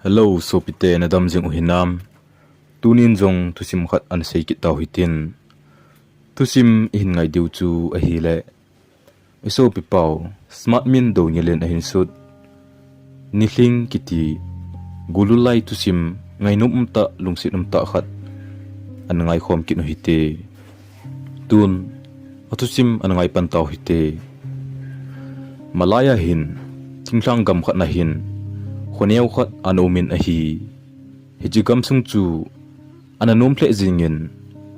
Hello, so pite na dam jing uhinam. Tunin jong thusim khat an sei ki taw hitin. Thusim in ngai diu chu a hi le. Iso pi pau smart min Doungel a hin sut. Nilhing kiti Gollui thusim ngai num ta lungsit ta khat. An ngai khom ki no hite. Tun thusim an ngai pan taw hite. Malaya hin tinglang gam khat na hin. Khoneu khat anomin a hi hijigam sung chu ananom ple jingin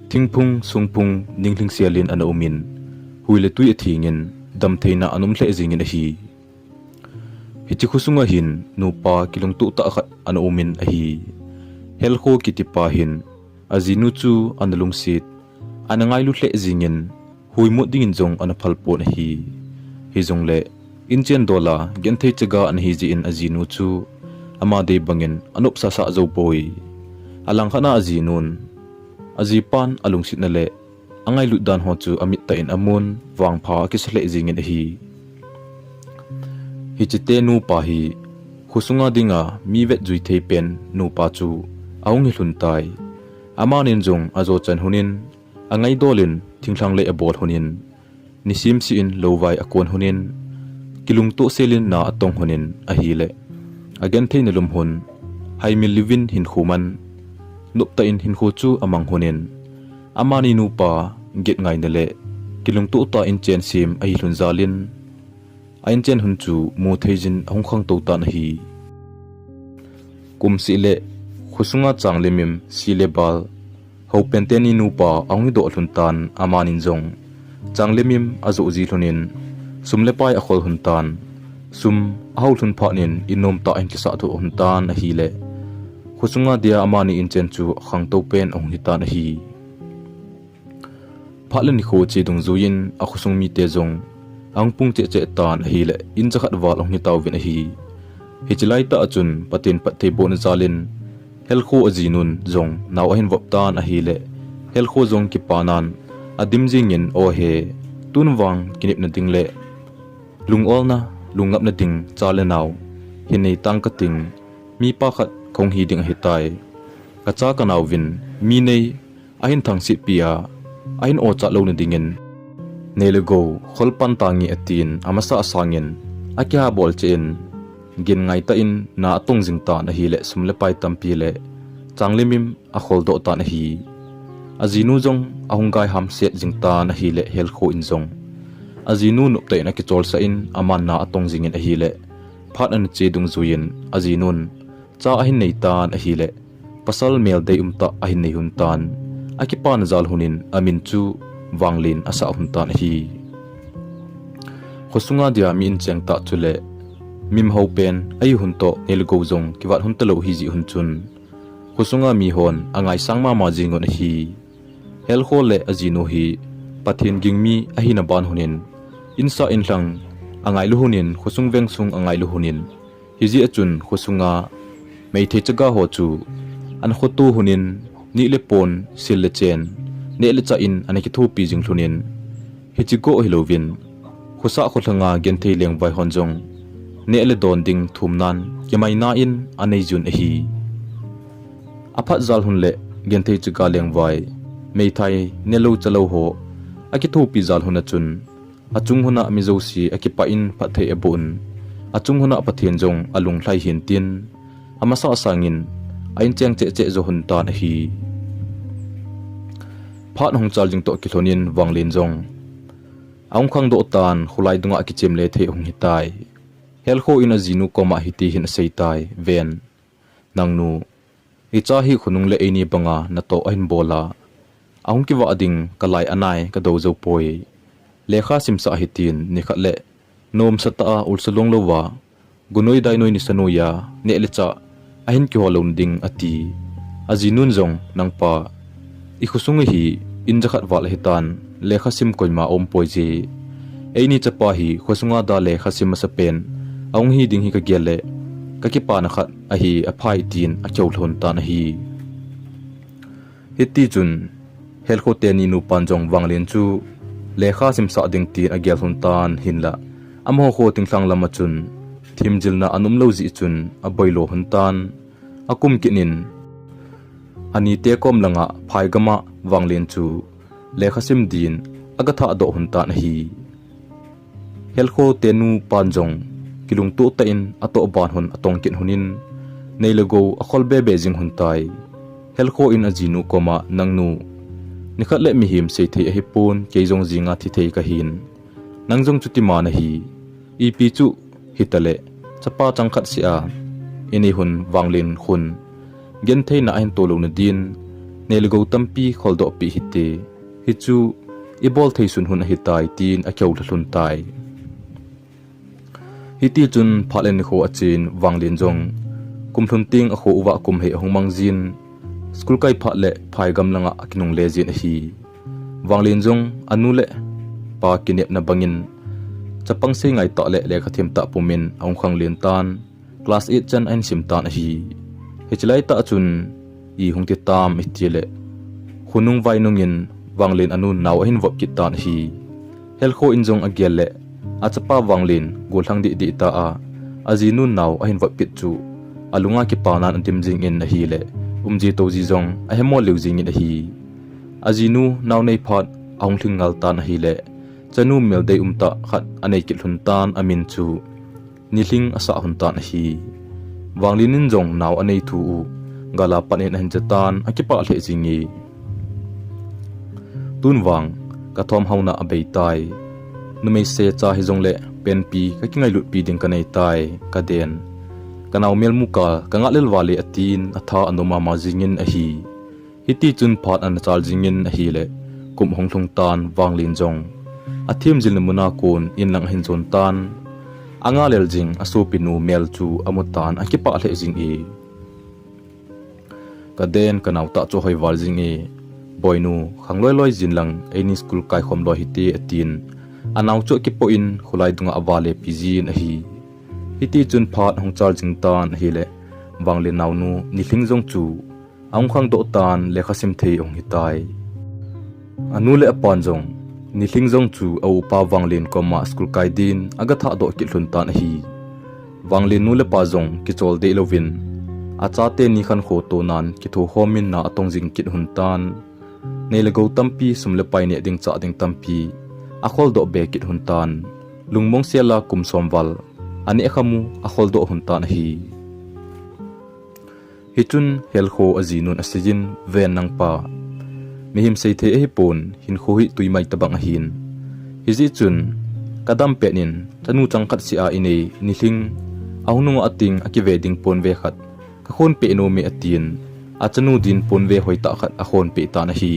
thingphung sungphung ningling sialin anomin huile tui athingin dam theina anom ple jingin a hi hichi khusunga hin nupa kilong tu ta khat anomin a hi helkho kitipa hin azinu chu analung sit anangai lu tle jingin huimo dingin jong anaphalpon a hi hizong le inchen dola genthei chaga an hi ji in azinu chu amade bangin anop sa sa zo boy alang khana azinun azipan alung sit na le angai lu dan ho chu amit ta in amun wang pha ki sele jingin hi hichite nu pa hi khusunga dinga mi vet jui thei pen nu pa chu aung hi hlun tai amanin jong azo chan hunin angai dolin thingthlang le abol hunin nisim si in lowai akon hunin kilung to selin na atong hunin a hi le again thein lum hun haimil livin hin khuman nupta in hin khu chu amang hunin amani nu pa get ngai na le kilung tu ta in chen sim ai hlun zalin ain chen hun chu mu theijin ahung khang to ta na hi kum si le khusunga chang lemim si le bal ho penteni nu pa ahung do hlun tan amanin jong chang lemim azo ji hlunin sumle pai akhol hun tan sum ahol thun phanin inom ta en kisa thu hun tan a hi le khusunga dia amani in chen chu khang to pen ong hi tan a hi phalan kho che dung zuin a khusung mi te jong ang pung che che tan a hi le in jakhat wal ong hi taw vin a hi hichilai ta achun patin pathe bon zalin hel kho azinun jong naw a hin wop tan a hi le hel kho jong ki panan adim jingin o he tunwang kinip na ding le lungol na lungap na ding chale naw hinei tang ka ting mi pa khat khong hi ding hitai ka cha ka naw vin mi nei a hin thang si pia a hin o cha lo na dingin nelego kholpan tangi atin amasa asangin akya bol chen gin ngai ta in na atong jing ta na hi le sumle pai tampi le changlemim a khol do ta na hi azinu jong ahungai ham set jing ta na hi le hel kho in jong azinu nupte na ki chol sa in aman na atong jingin a hi le phat an che dung zuin azinun cha a hin nei tan a hi le pasal mel dei umta a hin nei hun tan akipan zal hunin amin chu wanglin asa hun tan hi khosunga dia mi in cheng ta chule mim ho pen ai hun to elgo jong kiwat hun talo hi ji hun chun khosunga mi hon angai sangma ma jingon hi hel kho le azinu hi pathin gingmi a hi na ban hunin insa inlang angai lu hunin khosung veng sung angai lu hunin hiji achun khosunga mei the chaga ho chu an khotu hunin ni le pon sil le chen ne le cha in anaki thu pi jing hlunin hichi go hilovin khosa kholanga gen thei leng vai honjong ne le don ding thumnan yamai na in anei jun hi aphat zal hun le gen thei chaga leng vai mei thai ne lo chalo ho aki thu pi zal hun achun achung huna mizo si akipa in pathe ebun achung huna pathian jong alung thlai hin tin amasa asangin ain cheng che che zo hun tan hi phat hong chal jing to kilonin wanglin jong aung khang do tan khulai dunga akichem le the hong hitai hel kho in azinu koma hiti hin seitai ven nangnu icha hi khunung le eni banga na to ain bola aung ki wa ading kalai anai ka do zo poi lekha simsa hitin nikhat le nom sata ulsulong lowa gunoi dainoi ni sanoya ne lecha ahin ki holon ding ati azinun jong nangpa ikhusung hi injakhat wal hitan lekha sim koima om poiji eini chapa hi khosunga da lekha sim sapen aung hi ding hi ka gele ka ki pa na khat a hi a phai tin a chou thon ta na hi hiti chun helkho te ni nu panjong wanglen chu lekha simsa ding tin a gel hun tan hinla amho kho tingthlang lama chun thimjilna anum lo ji chun a boilo hun tan akum kinin ani te kom langa phai gama wanglen chu lekhasim din agatha do hunta na hi helkho tenu panjong kilung tu ta in ato ban hun atong kin hunin neilago akhol be beijing huntai helkho in ajinu koma nangnu nikhat le mihim seithei hi pun keijong jinga thi thei ka hin nangjong chuti ma na hi ipi chu hitale chapa changkhat sia ini hun wanglin khun gen thei na ain tolo na din neilago tampi kholdo pi hitte hichu ibol thei sun hun hitai tin a kyau thlun tai hiti chun phalen kho achin wanglin jong kumthun ting a kho uwa kum he hongmang jin school kai phle phai gam langa akinung le jin hi wanglin jong anu le pa kinep na bangin chapang se ngai ta le le khathem ta pumin ong khang len tan class 8 chan an sim tan hi hichlai ta chun I hungti tam itile khunung vainungin wanglin anu naw hin vop kit tan hi helkho injong agial le achapa wanglin golhang di ta a azinu naw ahin vop pit chu alunga ki panan antim jing in na hi le umji toji jong ahemo leujing in hi azinu naw nei phat aung thingal tan hi le chanu mel dei umta khat anei kil hun tan amin chu Nilhing asa hun tan hi wanglinin jong naw anei thu gala panin han jatan akipa le jingi tunwang kathom hauna abei tai numei se cha hi jong le pen pi ka kingai lut pi ding kanei tai ka den kanaw mel muka kanga lel wali atin atha anuma ma jingin a hi hiti chun phat an chal jingin a hi le kum honglung tan wanglin jong athim jil muna kon in lang hin chon tan anga lel jing asu pinu mel chu amutan akipa le jing e kaden kanaw ta cho hoi wal jing e boinu khangloi loi jin lang any school kai khom lo hiti atin anaw cho ki po in khulai dunga awale pizin a hi hiti chun phat hong chal jing tan hi le wangle naw nu Nilhing jong chu aung khang do tan lekha sim thei ong hitai anu le apan jong Nilhing jong chu au pa wanglin koma school kai din agatha do ki hlun tan hi wanglin nu le pa jong ki chol de lovin acha te ni khan kho to nan ki tho homin na atong jing kit hun tan neilago tampi sumle pai ne ding cha ding tampi akhol do be kit hun tan lungmong sela kum somwal ani khamu akhol do hun tan hi hichun helkho ajinun asijin ven nang pa mihim seithe hi pon hin kho hi tuimai tabang hin hizi chun kadam penin tanu changkhat si a inei Nilhing aunung ating aki wedding pon ve khat ka khon pe no me atin achanu din pon ve hoita khat a khon pe ta na hi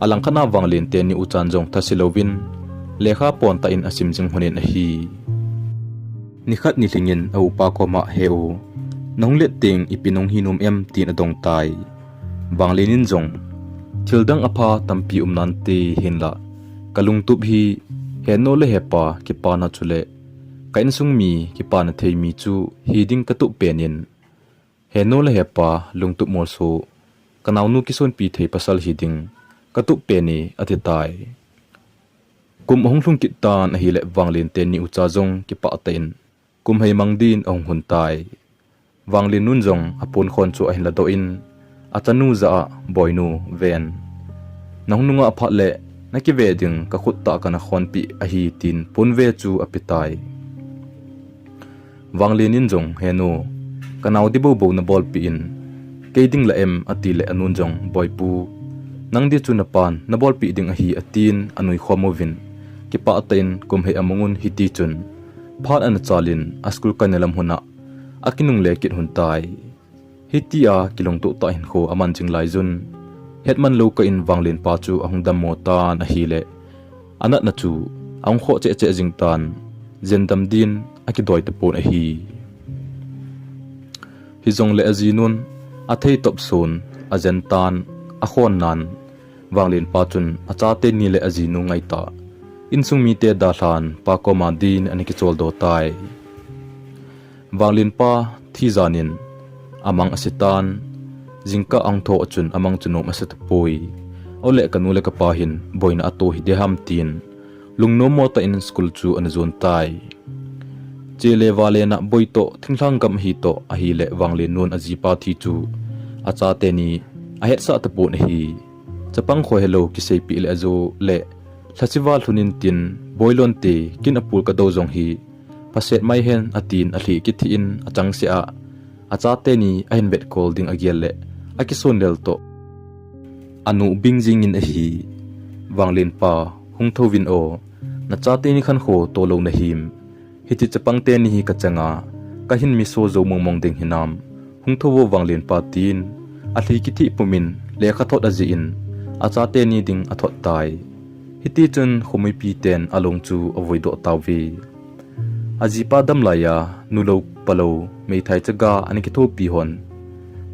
alang khana wanglin te ni uchan jong thasilovin lekha pon ta in asim jing honen a hi nikhat Nilhingin au pa koma heu nonglet ting ipinong hinum em tin adong tai wanglinin jong thildang apha tampi umnan te hinla kalung tup hi heno le hepa ki pa na chule kain sung mi ki pa na thei mi chu hiding katu penin heno le hepa lungtup mol so kanaw nu ki son pi thei pasal hiding katu peni atitai kum honglung ki tan hi le wanglin te ni ucha jong ki pa ten kum hei mangdin ong huntai wanglin nun jong apun khon chu ahin la do in achanu za boinu ven nahnunga apha le naki wedding ka khutta kana khon pi a hi tin punve chu apitai wanglinin jong heno kanaw dibo bo na bol pi in keiding la em ati le anun jong boypu nangdi chu na pan na bol pi ding a hi atin anui khomovin ki pa atain kum he amungun hiti chun phat an chalin askul kanelam huna akinung le kit huntai hitia kilong to ta hin kho aman jing lai jun hetman lo ka in wanglin pa chu ahung dam mo tan a hi le anat na chu ang kho che che jing tan zendam din akidoi te pon a hi hizong le azinun athei top son ajentan akhon nan wanglin pa chun achate ni le azinu ngai ta insung mi te da hlan pa koma din ani ki chol do tai wanglin pa thi zanin amang asitan jingka ang tho chun amang chunom asat poi ole kanule ka pahin boina ato hi deham tin lungno mo ta in school chu an zon tai chele wale na boito thingthlang kam hi to a hi le wangle nun ajipa thi chu acha te ni a het sa tapu na hi chapang kho hello ki sei pi le azo le festival thunin tin boilon te kin apul ka do jong hi paset mai hen atin a hli ki thi in achang se a acha te ni a hen bet call ding agial le akison lel to anu bingjing in a hi wanglin pa hung thovin o na cha te ni khan kho to lo na him hiti chapang te ni hi ka changa ka hin mi so zo mong mong ding hinam hung thowo wanglin pa tin a hli ki thi pumin le kha thot a ji in acha te ni ding a thot tai hiti chun khomoi pi ten along chu avoid do tawi ajipa dam laya nulo palo mei thai chaga ani ki tho pi hon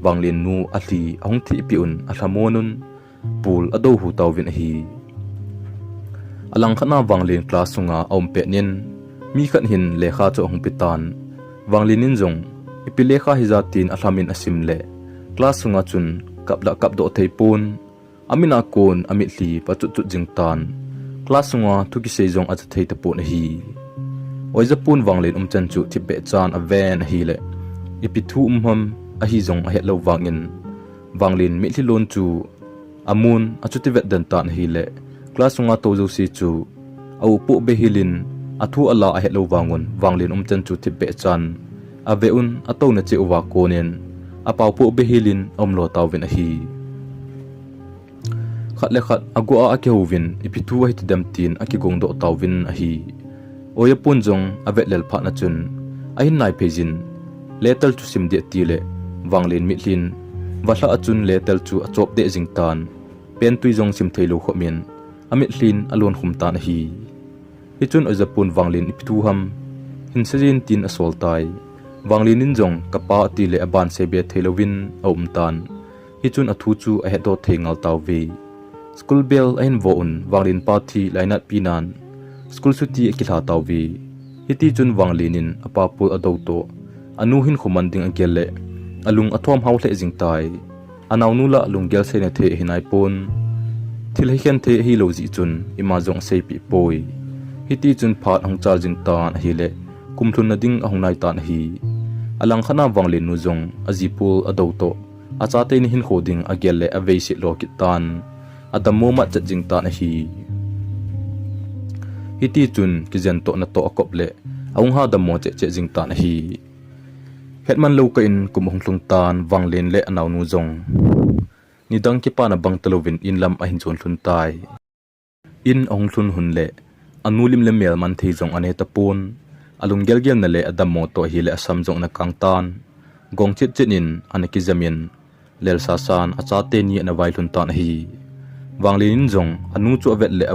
wanglin nu a hli ahung thi pi un a thamonun pul ado hu tawin hi alang khana wanglin class sunga ompe nin mi khan hin lekha cho hung pitan wanglin in jong ipi lekha hizatin athamin asim le class sunga chun kapla kap do theipun amina kon ami hli pachu chu jingtan class sunga thuki seijong acha thei tapu na hi oizapun wanglin chan chu thipe chan aven hi le ipi thu ham a hi jong a het lo wangin wanglin mi hli lon chu amun achu ti vet dan tan hi le class sunga to zo si chu au pu be hilin athu ala a het lo wangun wanglin chan chu thipe chan aveun ato na che uwa konen apau pu be hilin omlo tawin a hi khat le khat agua a kehovin ipitu hi tidam tin akigong do tawin a hi oya punjong avet lel pha na chun a hin nai phejin letal chu sim de ti le wanglin mi hlin wala achun letal chu achop de jingtan pen tuizong sim theilo khomin amit hlin alon khum tan hi hichun ozapun wanglin ipitu ham hin sajin tin asol tai wanglin in jong kapa ti le aban sebe thelowin aum tan hichun athu chu a hedo thengal tawi school bell ain voun wanglin party lainat pinan school suti ekila tawi hiti chun wanglinin apapu ado to anu hin khumanding agelle alung athom haule jingtai anawnula lunggel sene the hinai pon thil hian the hi lo ji chun imazong seipi poi hiti chun phat hang char jingtan hi le kumthun na ding ahungnai tan hi alang khana wanglin nu jong azipul ado to acha te ni hin khoding agelle aveisi lokitan adamo ma chajing ta na hi hiti chun kijen to na to akople aung ha damo che che jing ta na hi hetman lo ka in kumhung tlung tan wanglin le anaw nu jong ni dang ki pa na bang talovin in lam a hin chon thlun tai in ong thlun hun le anulim le mel man thei jong ane tapun alung gel gel na le adamo to hi le asam jong na kangtan gong chit chinin anaki jamin lel sa san acha te ni na vai hlun ta na hi wanglin jong anu chu avet le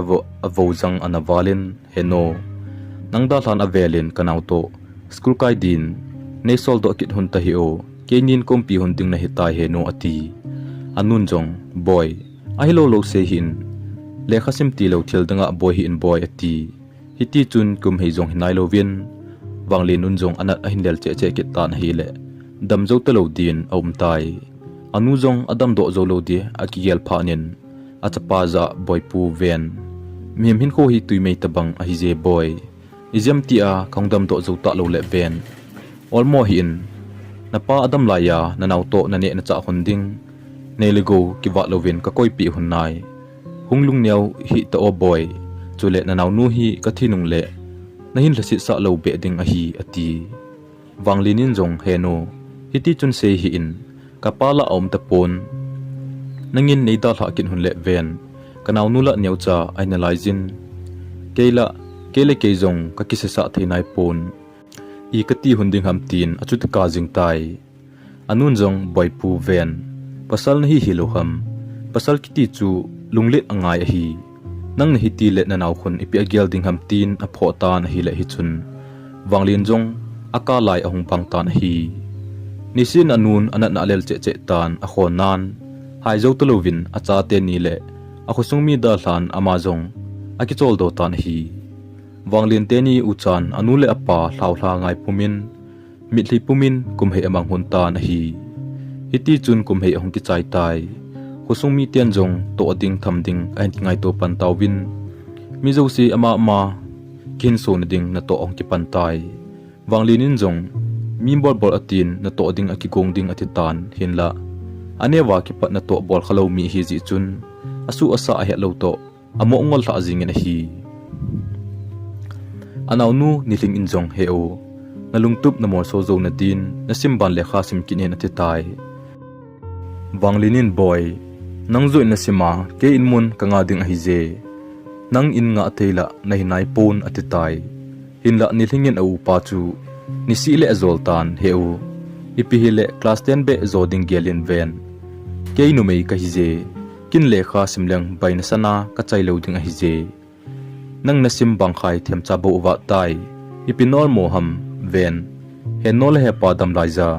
avo jang anavalin heno nangda than avelin kanaw to school kai din ne sol do kit hun ta hi o kenin kompi hun ding na hitai heno ati anun jong boy a hello lo se hin lekha sim ti lo thil danga boy hi in boy ati hiti chun kum hei jong hinai lo win wanglin un jong anat a hindel che che kit tan hi le dam zo ta lo din om tai anu jong adam do zo lo di akigel phanin achapaza boypu ven mim hin kho hi tuimei tabang a hi je boy izem ti a khongdam to zo ta lo le ven olmo hi in napa adam laya nanaw to na ne na cha hunding neligo kiwa lovin ka koi pi hunnai hunglung neu hi to o boy chule nanaw nu hi ka thinung le nahin lasi sa lo be ding a hi ati wanglinin jong heno hiti chun se hi in kapala om tapon nangin nei da hla kin hun le ven kanaw nula neucha analyzin keila kele keizong ka kisesa theinai pon I kati hunding hamtin achut ka jingtai anun jong boypu ven pasal na hi hiloham pasal kiti chu lunglet angai hi nang hi ti le nanaw khun ipi agyal ding hamtin a phota na hi le hi chun wanglin jong akalai ahung pangtan hi nisin anun anat na lel che che tan a khonan hai zo tolovin acha te ni le a khosung mi da hlan amazong akichol do tan hi wanglin te ni uchan anu le apa hlau hla ngai pumin mitli pumin kumhei amang hun tan hi hiti chun kumhei ahung ki chai tai khosung mi tian jong to ding tham ding a ngai to pan tawin mi zo si ama kin so na ding na to ong ki pan tai wanglinin jong mi bol atin na to ding akigong ding atitan hinla anewa ki pat na to bol khalo mi hi ji chun asu asa a he lo to amo ngol tha jing na hi anaw nu Nilhing in jong heo na lungtup na mor so zo na tin na simban le kha sim kin en atitai wanglinin boy nang zo na sima ke inmun kanga ding a hi je nang in nga theila na hinai pon atitai hinla Nilhingin au pa chu ni si le zoltan heu ipihile class 10 be zoding gelin ven ke nu mei ka hi je kin le kha simleng baina sana ka chai lo ding a hi je nang nasim bang khai them cha bo wa tai ipinol moham ven henol he pa dam laiza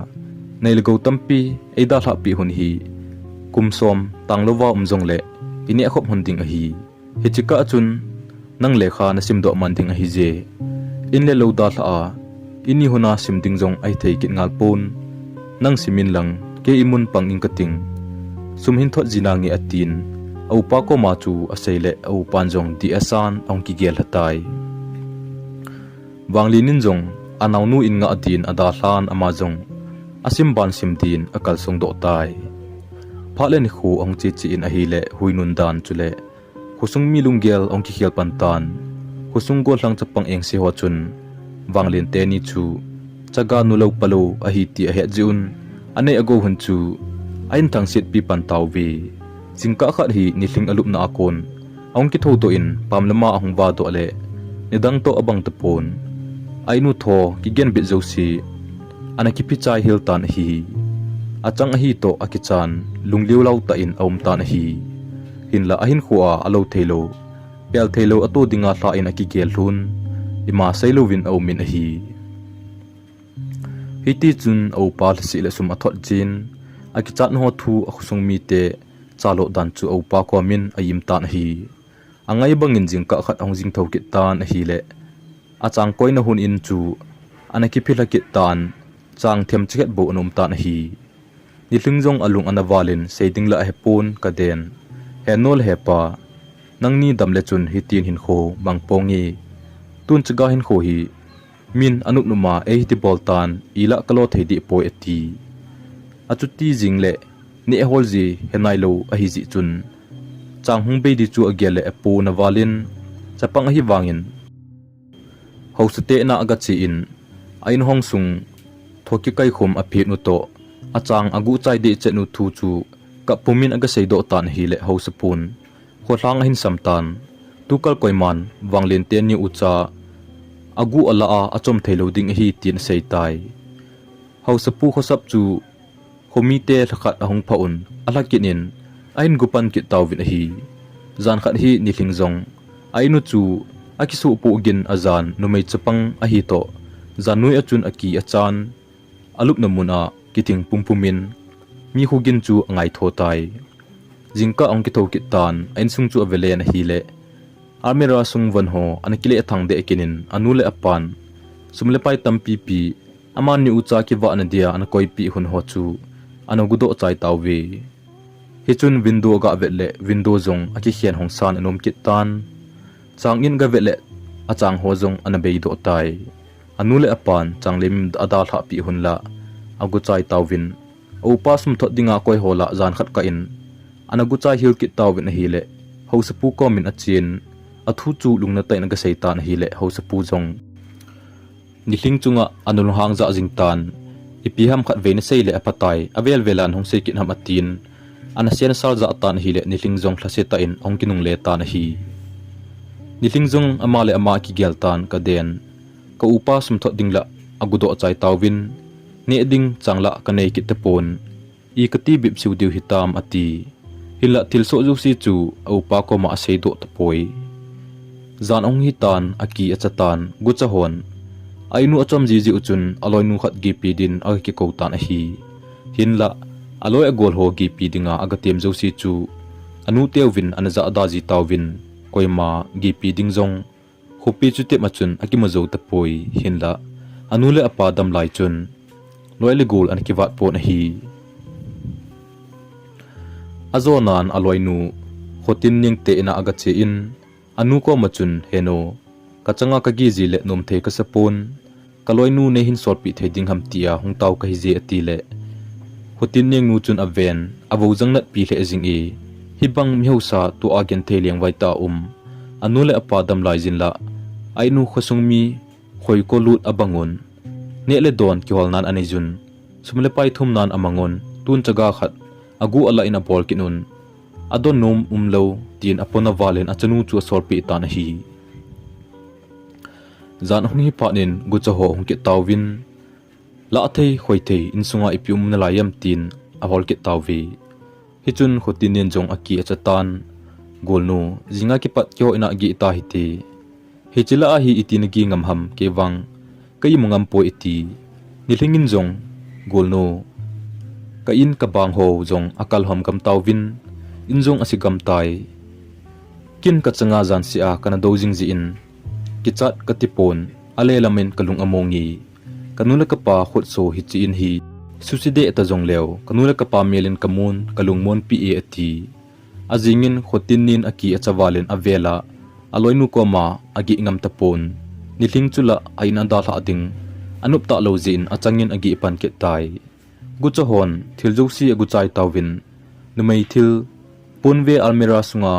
nail go tampi eida tha pi hun hi kumsom tanglowa umjong le ini khop hunding a hi hichika chun nang lekha nasim do manding a hi je in le lo da tha ini huna simding jong ai thei kit ngal pon nang simin lang ke imun pang ing kating sumhin thot jinangi atin au pa ko ma chu aseile au panjong di asan ong ki gel hatai wanglinin jong anawnu in nga atin ada hlan ama jong asim ban simdin akal song do tai phale ni khu ong chi chi in a hi le huinun dan chule khusung mi lunggel ong ki khel pantan khusung go hlang chapang eng se ho chun wanglin te ni chu chaga nu lo palo a hi ti a he jun ane ago hun chu ain thang sit pi pan taw vi jingka khat hi Nilhing alup na akon ong ki tho to in pamlama ahung wa do le nidang to abang tapon ainu tho ki gen bit josi anaki pi chai hil tan hi achang hi to akichan lungliu lau ta in aum tan hi hinla ahin khuwa alo thelo pel thelo atu dinga tha in aki gel hun ima sailovin au min hi hiti chun au pal si le sum athot jin akichat no thu akhusung mi te chalo dan chu au pa ko min ayim tan hi angai bangin jing ka khat ong jing thau ki tan hi le achang koina hun in chu anaki phila ki tan chang them chiket bo nom tan hi Nilhing jong alung anawalin seiding la hepon kaden henol hepa nangni damle chun hitin hin kho mangpongi tun chaga hin kho hi min anup numa e hiti boltan ila kalo theidi poi ati achuti jingle ni holji henailo a hi ji chun changhung be di chu agele apu nawalin chapang hi wangin housete na aga chi in ain hong sung thoki kai khum a phi nu to achang agu chai de chenu thu chu ka pumin aga seido tan hi le housepun khothang hin samtan tukal koiman wanglin ten ni ucha agu ala a achom thelo ding hi tin seitai hausapu khosap chu khomite thakhat ahung phaun alakinin ain gupan ki tawin hi zan khat hi Nilhing jong ainu chu akisu pu gin azan numei chapang a hi to zanui achun aki achan alup namuna kiting pumpumin mi hugin chu angai thotai jingka ong ki tho ki tan ain sung chu avele na hi le armera sung van ho anakile athang de ekinin anule apan sumle pai tampi pi aman ni ucha ki wa na dia an koi pi hun ho chu anogudo chai tawwe hichun window ga vele window jong aki hian hong san anom ki tan changin ga vele achang ho jong anabei do tai anule apan changlim ada tha pi hunla agu chai tawin opa sum thot dinga koi hola zan khat ka in anagu chai hil ki tawin hi le hausapu ko min achin athu chu lungna tai na ga seitan hi le hausapu jong Nilhing chunga anul hang za jingtan ipiham khat vein sei le apatai avel velan hong sei kin ham atin anasian sal za tan hi le Nilhing jong thlase ta in ong kinung le ta na hi Nilhing jong ama le ama ki gel tan ka den ka upa sum thot dingla agudo chai tawin ne ding changla kanei ki tepon I kati bib siu diu hitam ati hila tilso ju si chu upa ko ma sei do tapoi zan ong hitan aki achatan guchahon ainu achom ji ji uchun aloi nu khat gi pi din ag ki ko tan hi hinla aloi agol ho gi pi dinga agatem jo si chu anu tewin anaza da ji tawin koima gi pi ding jong khopi chu te machun akima zo tapoi hinla anule apa dam lai chun loile gol an ki wat po na hi azonan aloi nu khotin ning te ina aga che in anu ko machun heno kachanga ka gi ji le nom the ka sapon kaloi nu ne hin sol pi thei ding ham tia hung tau ka hi je ati le hotin neng nu chun aven avo jang nat pi le jing e hi bang mi hosa tu agen thei leng vai ta anu le apa dam lai jin la ai nu khosung mi khoi ko lut abangun ne le don ki hol nan ani jun sumle pai thum nan amangon tun chaga khat agu ala ina bol kinun adon nom umlo tin apona valen achanu chu sol pi ta na hi zan hung hi panin gu cha ho hung ke tawin la thei khoi thei in sunga ipium na layam tin a hol ke tawi hi chun khotin nen jong aki achatan golnu zinga ki pat kyo ina gi ta hi ti hi chila a hi itin gi ngam ham ke wang kai mungam po iti nilhingin jong golnu ka in ka bang ho jong akal hom kam tawin in jong asigam tai kin ka changa jan sia kana dojing ji in kichat katipon ale lamen kalung amongi kanula ka pa khot so hi chi in hi suside ta jong lew kanula ka pa melin kamun kalung mon pi e ati azingin khotin nin aki achawalen avela aloinu koma agi ngam tapon nilhing chula aina da tha ding anup ta lojin achangin agi pan ke tai guchahon thiljosi aguchai tawin numei thil ponve almera sunga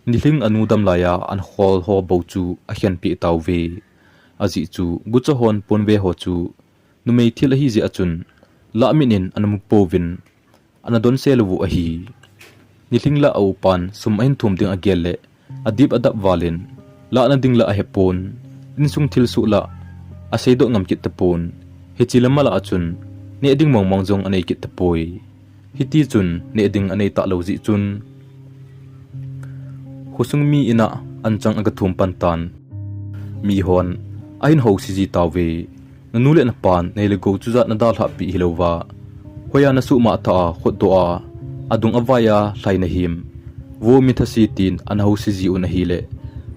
nilhing anudam laya an hol ho bochu a hian pi tawve aji chu guchahon ponve ho chu numei thil hi je achun la minin anum povin anadon selwu a hi nilhing la au pan sum ain thum ding agelle adip adap walin la na ding la a hepon insung thil su la a seido ngam kit tapon hechilama la achun ne ding mong mong jong anei kit tapoi hiti chun ne ding anei ta loji chun khosung mi ina anchang aga thum pantan mi hon ain ho si ji tawe nanule na pan nei le go chuza na dal ha pi hilowa hoya na su ma tha khot do a adung awaya hlaina him wo mi thasi tin an ho si ji un hi le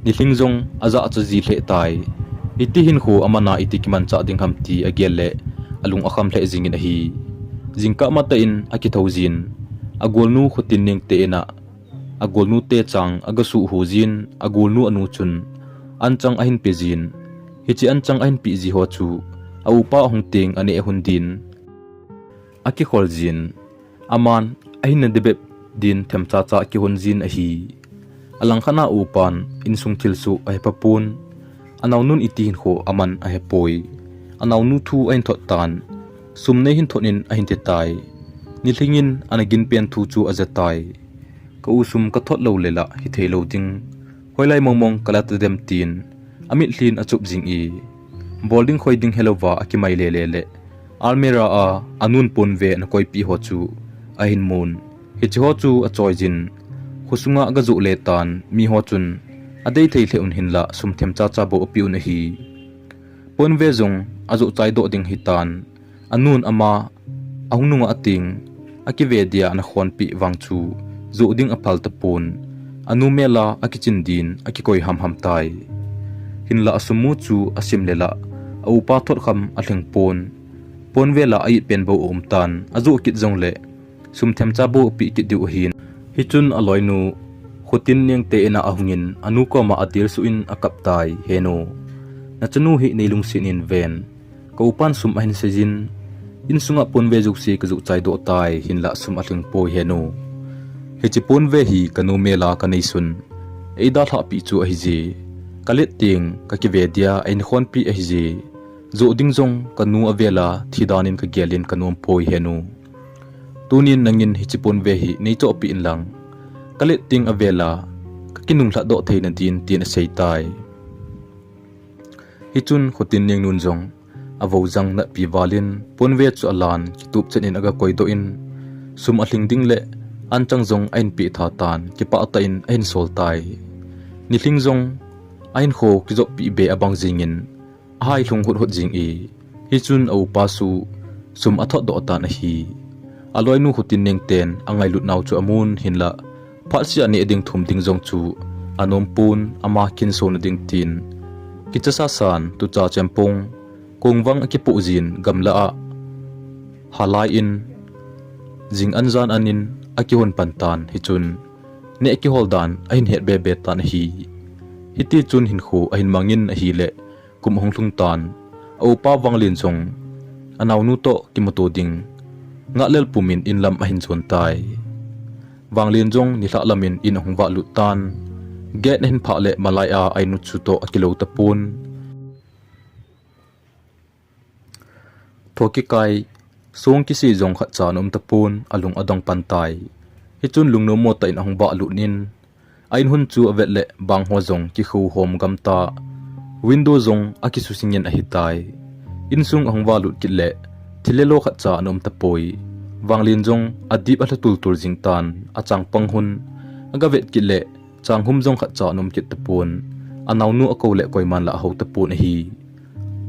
nilhing jong aza acha ji hle tai iti hin kho amana iti kiman cha ding ham ti agel le alung akham hle jingin hi jingka mata in akithojin agolnu khotin ning te ena agolnu te chang agasu hujin agolnu anu chun anchang ahin pejin hichi anchang ahin pi ji ho chu aupa hongting ane hundin aki kholjin aman ahin debe din themcha cha ki honjin a hi alangkhana upan insung thilsu ai papun anawnun itin kho aman a hepoi anawnu thu ain thot tan sumne hin thonin ahin te tai nilhingin anagin pen thu chu azatai ka usum ka thot lo lela hi theilo ding hoilai mongmong kalat dem tin amit hlin achup jing i bolding khoi ding helova akimai le le le almera a anun pon ve na koi pi ho chu ahin mun hi chi ho chu a choi jin khusunga ga zu le tan mi ho chun adei thei hle un hin la sum them cha cha bo pi un hi pon ve zong azu chai do ding hi tan anun ama ahununga ating akive dia na khon pi wang chu zu ding apal tapon anu mela akichin din akikoi ham ham tai hinla asumu chu asim lela au pa thot kham ahleng pon vela ai pen bo tan azu kit jong le sum them cha bo pi ki diu hin hi chun aloinu khotin niang te ena ahungin anu ko ma atir su in akap tai heno na chanu hi neilung sin in ven ko upan sum ahin sejin in sunga pon ve juk si ka zu chai do tai hinla sum ahleng po heno he chi pon ve hi kanu mela kanei sun eida tha pi chu a hi ji kalet ting ka ki ve dia ein khon pi a hi ji zo ding jong kanu avela thidanin ka gelin kanom poi henu tunin nangin hi chi pon ve hi nei to pi in lang kalet ting avela ka kinung hla do theina din tin a sei tai hi chun khotin ning nun jong avo jang na pi walin pon ve chu alan ki tup chenin aga koi do in sum ahling ding le anchang jong ain pi tha tan ki pa ta in ain sol tai nilhing jong ain kho ki zo pi be abang jingin hai hlung hut hut jing i hi chun au pa su sum athot do ta na hi aloi nu hutin neng ten angai lut naw chu amun hinla phasi ani eding thum ding jong chu anom pun ama kin so na ding tin kichasa san tu cha chempong kongwang ki pu jin gamla a halai in jing anjan anin akihon pantan hi chun ne ki holdan ahin het be be tan hi hiti chun hin khu ahin mangin a hi le kum honglung tan au pa wanglin jong anaw nu to kimoto ding nga lel pumin in lam ahin chon tai wanglin jong ni hla lamin in hongwa lu tan get hin pha le malaya ainu chu to akilo tapun thoki kai song ki si jong kha chanom tapun alung adong pantai hichun lungno mo ta in hongba lu nin ain hun chu avet le bang ho jong ki khu hom gamta window jong akisu singen ahitai insung hongwa lu kile thilelo kha cha anom tapoi wanglin jong adip a tul tur jingtan achang panghun agavet kile changhum jong kha cha anom kit tapun anawnu akole koiman la ho tapun hi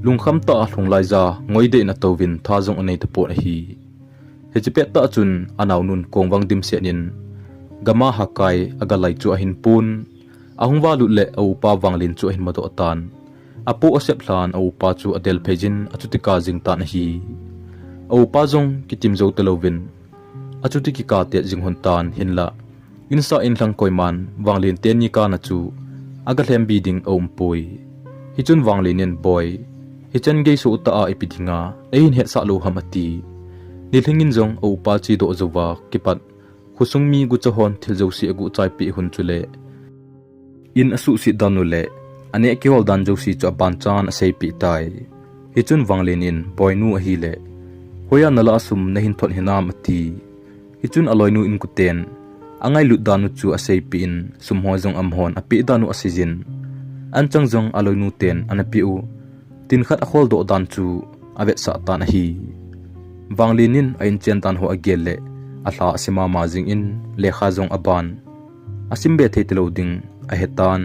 lungkham ta hlunglai za ngoide na tovin tha jong anei tapun hi hechipet ta chun anawnun kongwang dim senin gama hakai agalai chu ahin pun ahungwa lu le au pa wanglin chu ahin mato tan apo asep hlan au pa chu adel phejin achutika jingtan hi au pa jong kitim zo telovin achuti ki ka te jinghon tan hinla insa in hlang koiman wanglin ten ni ka na chu aga hlem bi ding om pui hichun wanglinin boy hichen ge su ta a epidinga ein he sa lo hamati nilhingin jong au pa chi do zowa kipat khusung mi gu chahon thil jo si agu chai pi hun chule in asu si danule ane ki hol dan jo si cha ban chan sei pi tai hichun wanglinin boy nu hi le hoya nala sum nahin thon hinam ati hichun aloinu in kuten angai lu danu chu asei pi in sum ho jong am hon api danu asijin anchang jong aloinu ten anapi u tin khat akhol do dan chu avet sa tan hi wanglinin ain chen tan ho agelle atha sima ma jing in lekha jong aban asimbe theitelo ding a hetan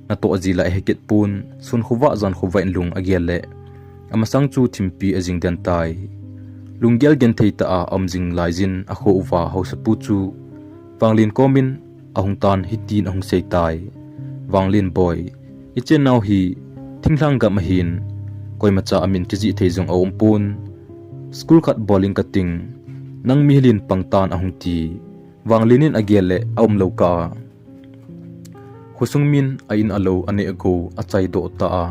na to azila a heket pun sun khuwa zan khuwa in lung agelle amasang chu thimpi ajing den tai lunggel gen theita a amjing laijin a kho uwa hausapu chu wanglin komin ahung tan hitin ahung seitai wanglin boy ichen naw hi thingthang ga mahin koimacha amin kiji theijong awm pun school khat bowling kating nang mihlin pangtan ahung ti wanglinin agele awm loka khusungmin ain alo ane ago achai do ta a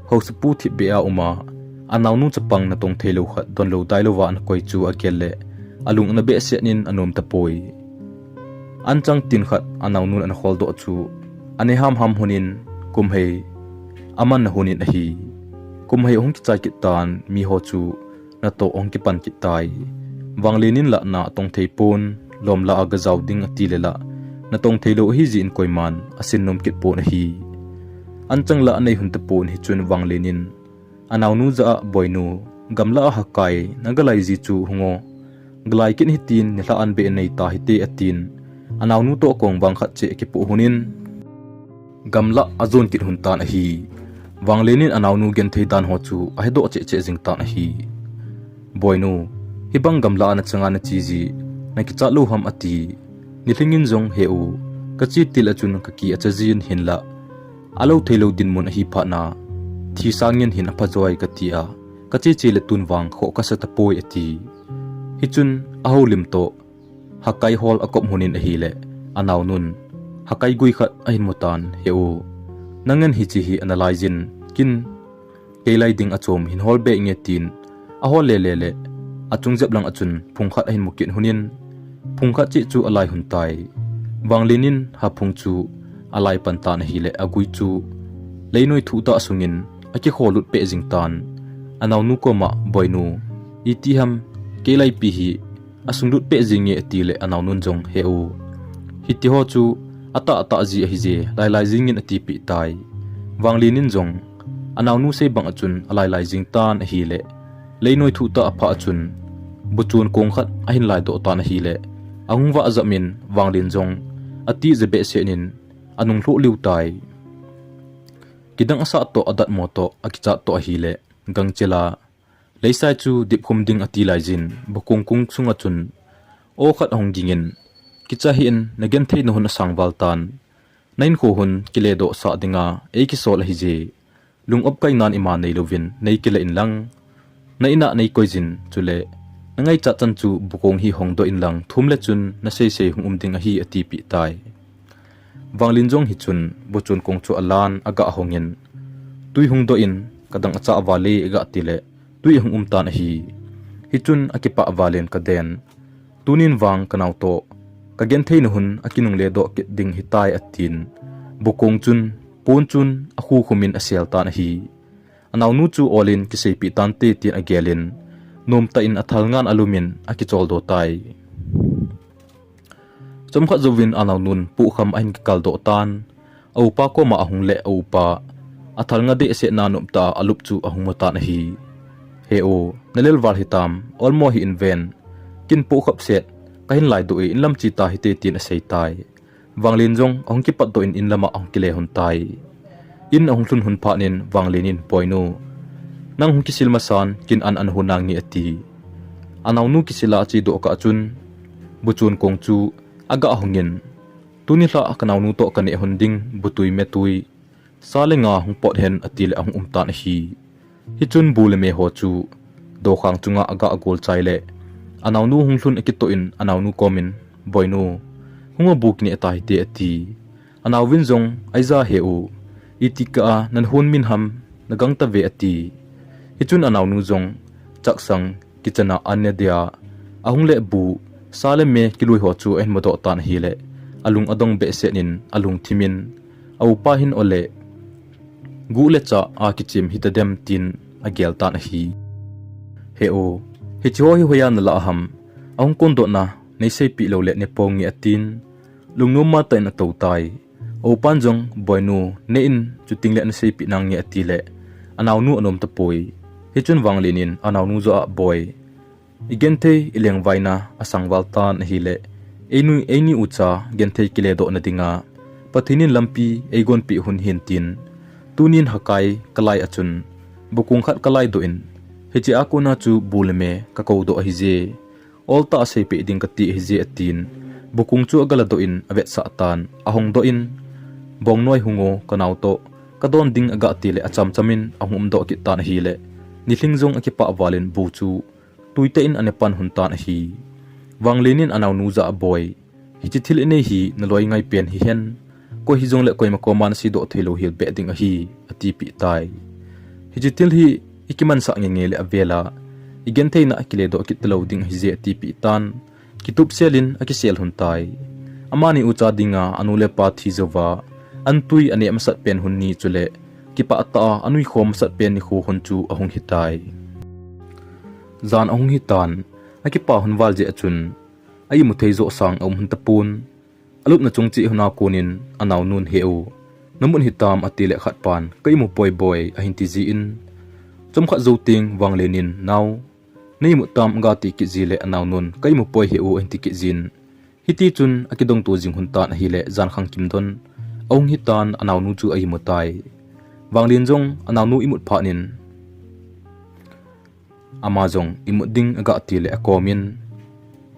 hausapu thi bea uma anawnu chapang na tong thelo khat don lo dai lowa an koi chu agele alung na be senin anom tapoi anchang tin khat anawnu an hol do chu ane ham hunin kumhei aman na hunin ahi kumhei ong ki chai ki tan mi ho chu na to ong ki pan ki tai wanglinin la na tong theipon lomla aga zawding atilela na tong theilo hi ji in koiman asin nom kit po na hi anchang la nei hun te pon hi chun wanglinin anawnu za boynu gamla hakai nagalai ji chu hungo glai kin hitin ni hla an be nei ta hite atin anawnu to kong wang khat che ki pu hunin gamla azon kit hun tan hi wanglinin anawnu gen thei dan ho chu a hedo che che jing tan hi boynu hibang gamla na changa na chiji na ki chalu ham ati nilhingin jong heu kachi til achun ka ki achajin hinla alo theilo din mun hi pha na thi sangin hin apha joy ka tia kachi chile tunwang kho ka sata poi ati hichun aholim to hakai hol akop hunin a hi le anawnun hakai gui khat ahin mutan heu nangan hi chi hi analyzin kin keilai ding achom hin hol be nge tin ahol le achung jep lang achun phungkhat ahin mukin hunin phungkhat chi chu alai hun tai wanglinin ha phung chu alai pantan hi le agui chu leinoi thu ta sungin aki kholut pe jingtan anawnu ko ma boynu itiham kelai pi hi asunglut pe jinge ati le anawnun jong heu hiti ho chu ata ji hi je lai jingin ati pi tai wanglinin jong anawnu se bang achun alai jingtan hi le leinoi thu ta apha achun buchun kong khat ahin lai do ta na hi le angwa azamin wanglin jong ati zebe senin anung hlu liu tai kidang asa to adat mo to akicha to hi le gangchela leisai chu dip khumding ati laijin bokung kung sunga chun o khat hongdingin kicha hin nagen thei no hun sangwal tan nain kho hun kile do sa dinga e ki sol hi je lung op kai nan ima nei lovin nei kile in lang na ina nei koijin chule nangai cha chan chu bukong hi hongdo in lang thumle chun na sei hung ding a hi ati pi tai wanglin jong hi chun bochun kong chu alan aga hongin tui hungdo in kadang acha awale ga tile tui hung tan hi hichun akipa awalen kaden tunin wang kanau to kagen thein hun akinung le do ke ding hitai atin bukong chun pon chun akhu khumin asial tan hi anaw nu chu olin kisei tan te tin agelin nom ta in athal ngan alumin akichol do tai chomkha zovin anaw nun pu kham ahin kal do tan au pa ko ma ahung le au pa athal nga de se na nom ta alup chu ahung mota na hi he o nalel war hitam olmo hi inven kin pu khap set kahin lai do in lam chi ta hi te tin asei tai wanglin jong ahung ki pat do in lama ahung kile hun tai in ahung thun hun pha nin wanglenin poinu nang hung kisil masan kin an hunang ni ati anaw nu kisila chi do ka chun buchun kong chu aga ahungin tuni hla akanaw nu to kani hunding butui metui salenga hung pot hen atil ahung umtan hi hichun buleme ho chu do khang chunga aga agol chaile anaw nu hung thun ekito in anaw nu komin boinu hunga bukni atai te ati anaw winjong aiza heu itika nan hun min ham nagang ta ve ati hichun anaw nu jong chaksang kichana anya dia ahung le bu saleme kilui ho chu en modo tan hi le alung adong be senin alung thimin au pa hin ole gu le cha a kichim hitadem tin agel tan hi he o hi cho hi hoyan la ham ahung kon do na nei sei pi lo le ne pong ngi atin lungnum ma ta na to tai o panjong boinu ne in chuting le na sei pi nang ngi ati le anaw nu anom ta poi hi chun wang lenin anaw nu zo a boy igente ileng vaina asangwal tan hi le eni ucha gente kile do na dinga pathinin lampi eigon pi hun hin tin tunin hakai kalai achun bukung khat kalai do in hechi akuna chu bulme ka ko do hi je olta sei pe ding ka ti hi je atin bukung chu agala do in avet sa tan ahong do in bong noi hungo kanaw to kadon ding aga ti le acham chamin ahum do ki tan hi le nilhing jong akipa walin bu chu tuite in anepan hun tan hi wanglenin anaw nu za boy hichi thil ene hi naloi ngai pen hi hen ko hi jong le koi ma koman si do thelo hil be ding a hi ati pi tai hichi thil hi ikiman sa nge le avela igen theina akile do kit loading hi je ati pi tan kitup selin akisel hun tai amani ucha dinga anule pa thi zowa antui ane amsat pen hun ni chule kipa ta anui khom sat pen ni khu hun chu ahung hitai zan ahung hitan akipa hun wal je achun ai mu thei zo sang om hun tapun alup na chungchi huna konin anaw nun heu namun hitam atile khat pan kai mu poi boy a hinti ji in chomkha zoting wanglenin naw nei mu tam ga ti ki ji le anaw nun kai mu poi heu hinti ki jin hiti chun akidong tu jing hun tan hi le zan khang kim don ong hitan anaw nu chu ai mu tai wanglin jong anaw nu imut pha nin amazong imut ding aga atile akomin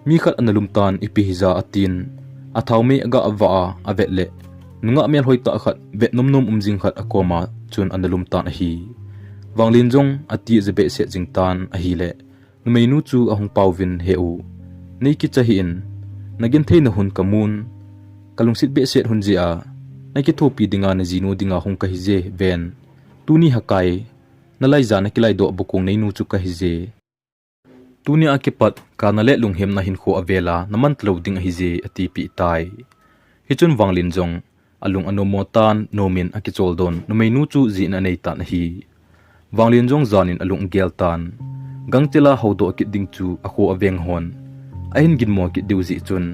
mi khat analum tan ipihiza atin athaume aga awa avetle nunga mel hoita khat vet nomnom umjing khat akoma chun analum tan hi wanglin jong ati zebe se jingtan a hi le numeinu chu ahung pawvin heu nei ki chahi in nagin theina hun kamun kalungsit be set hun jia nai ki thopi dinga na jinu dinga hung ka hi je ven tuni hakai nalai jana kilai do bukung nei nu chu ka hi je tuni akipat kana le lunghem na hin kho avela naman tloading hi je ati pi tai hichun wanglin jong alung anomotan nomin akichol don numeinu chu ji na nei tan hi wanglin jong zanin alung geltan gangtela hodo ki ding chu akho aveng hon ahin ginmo ki diuzi chun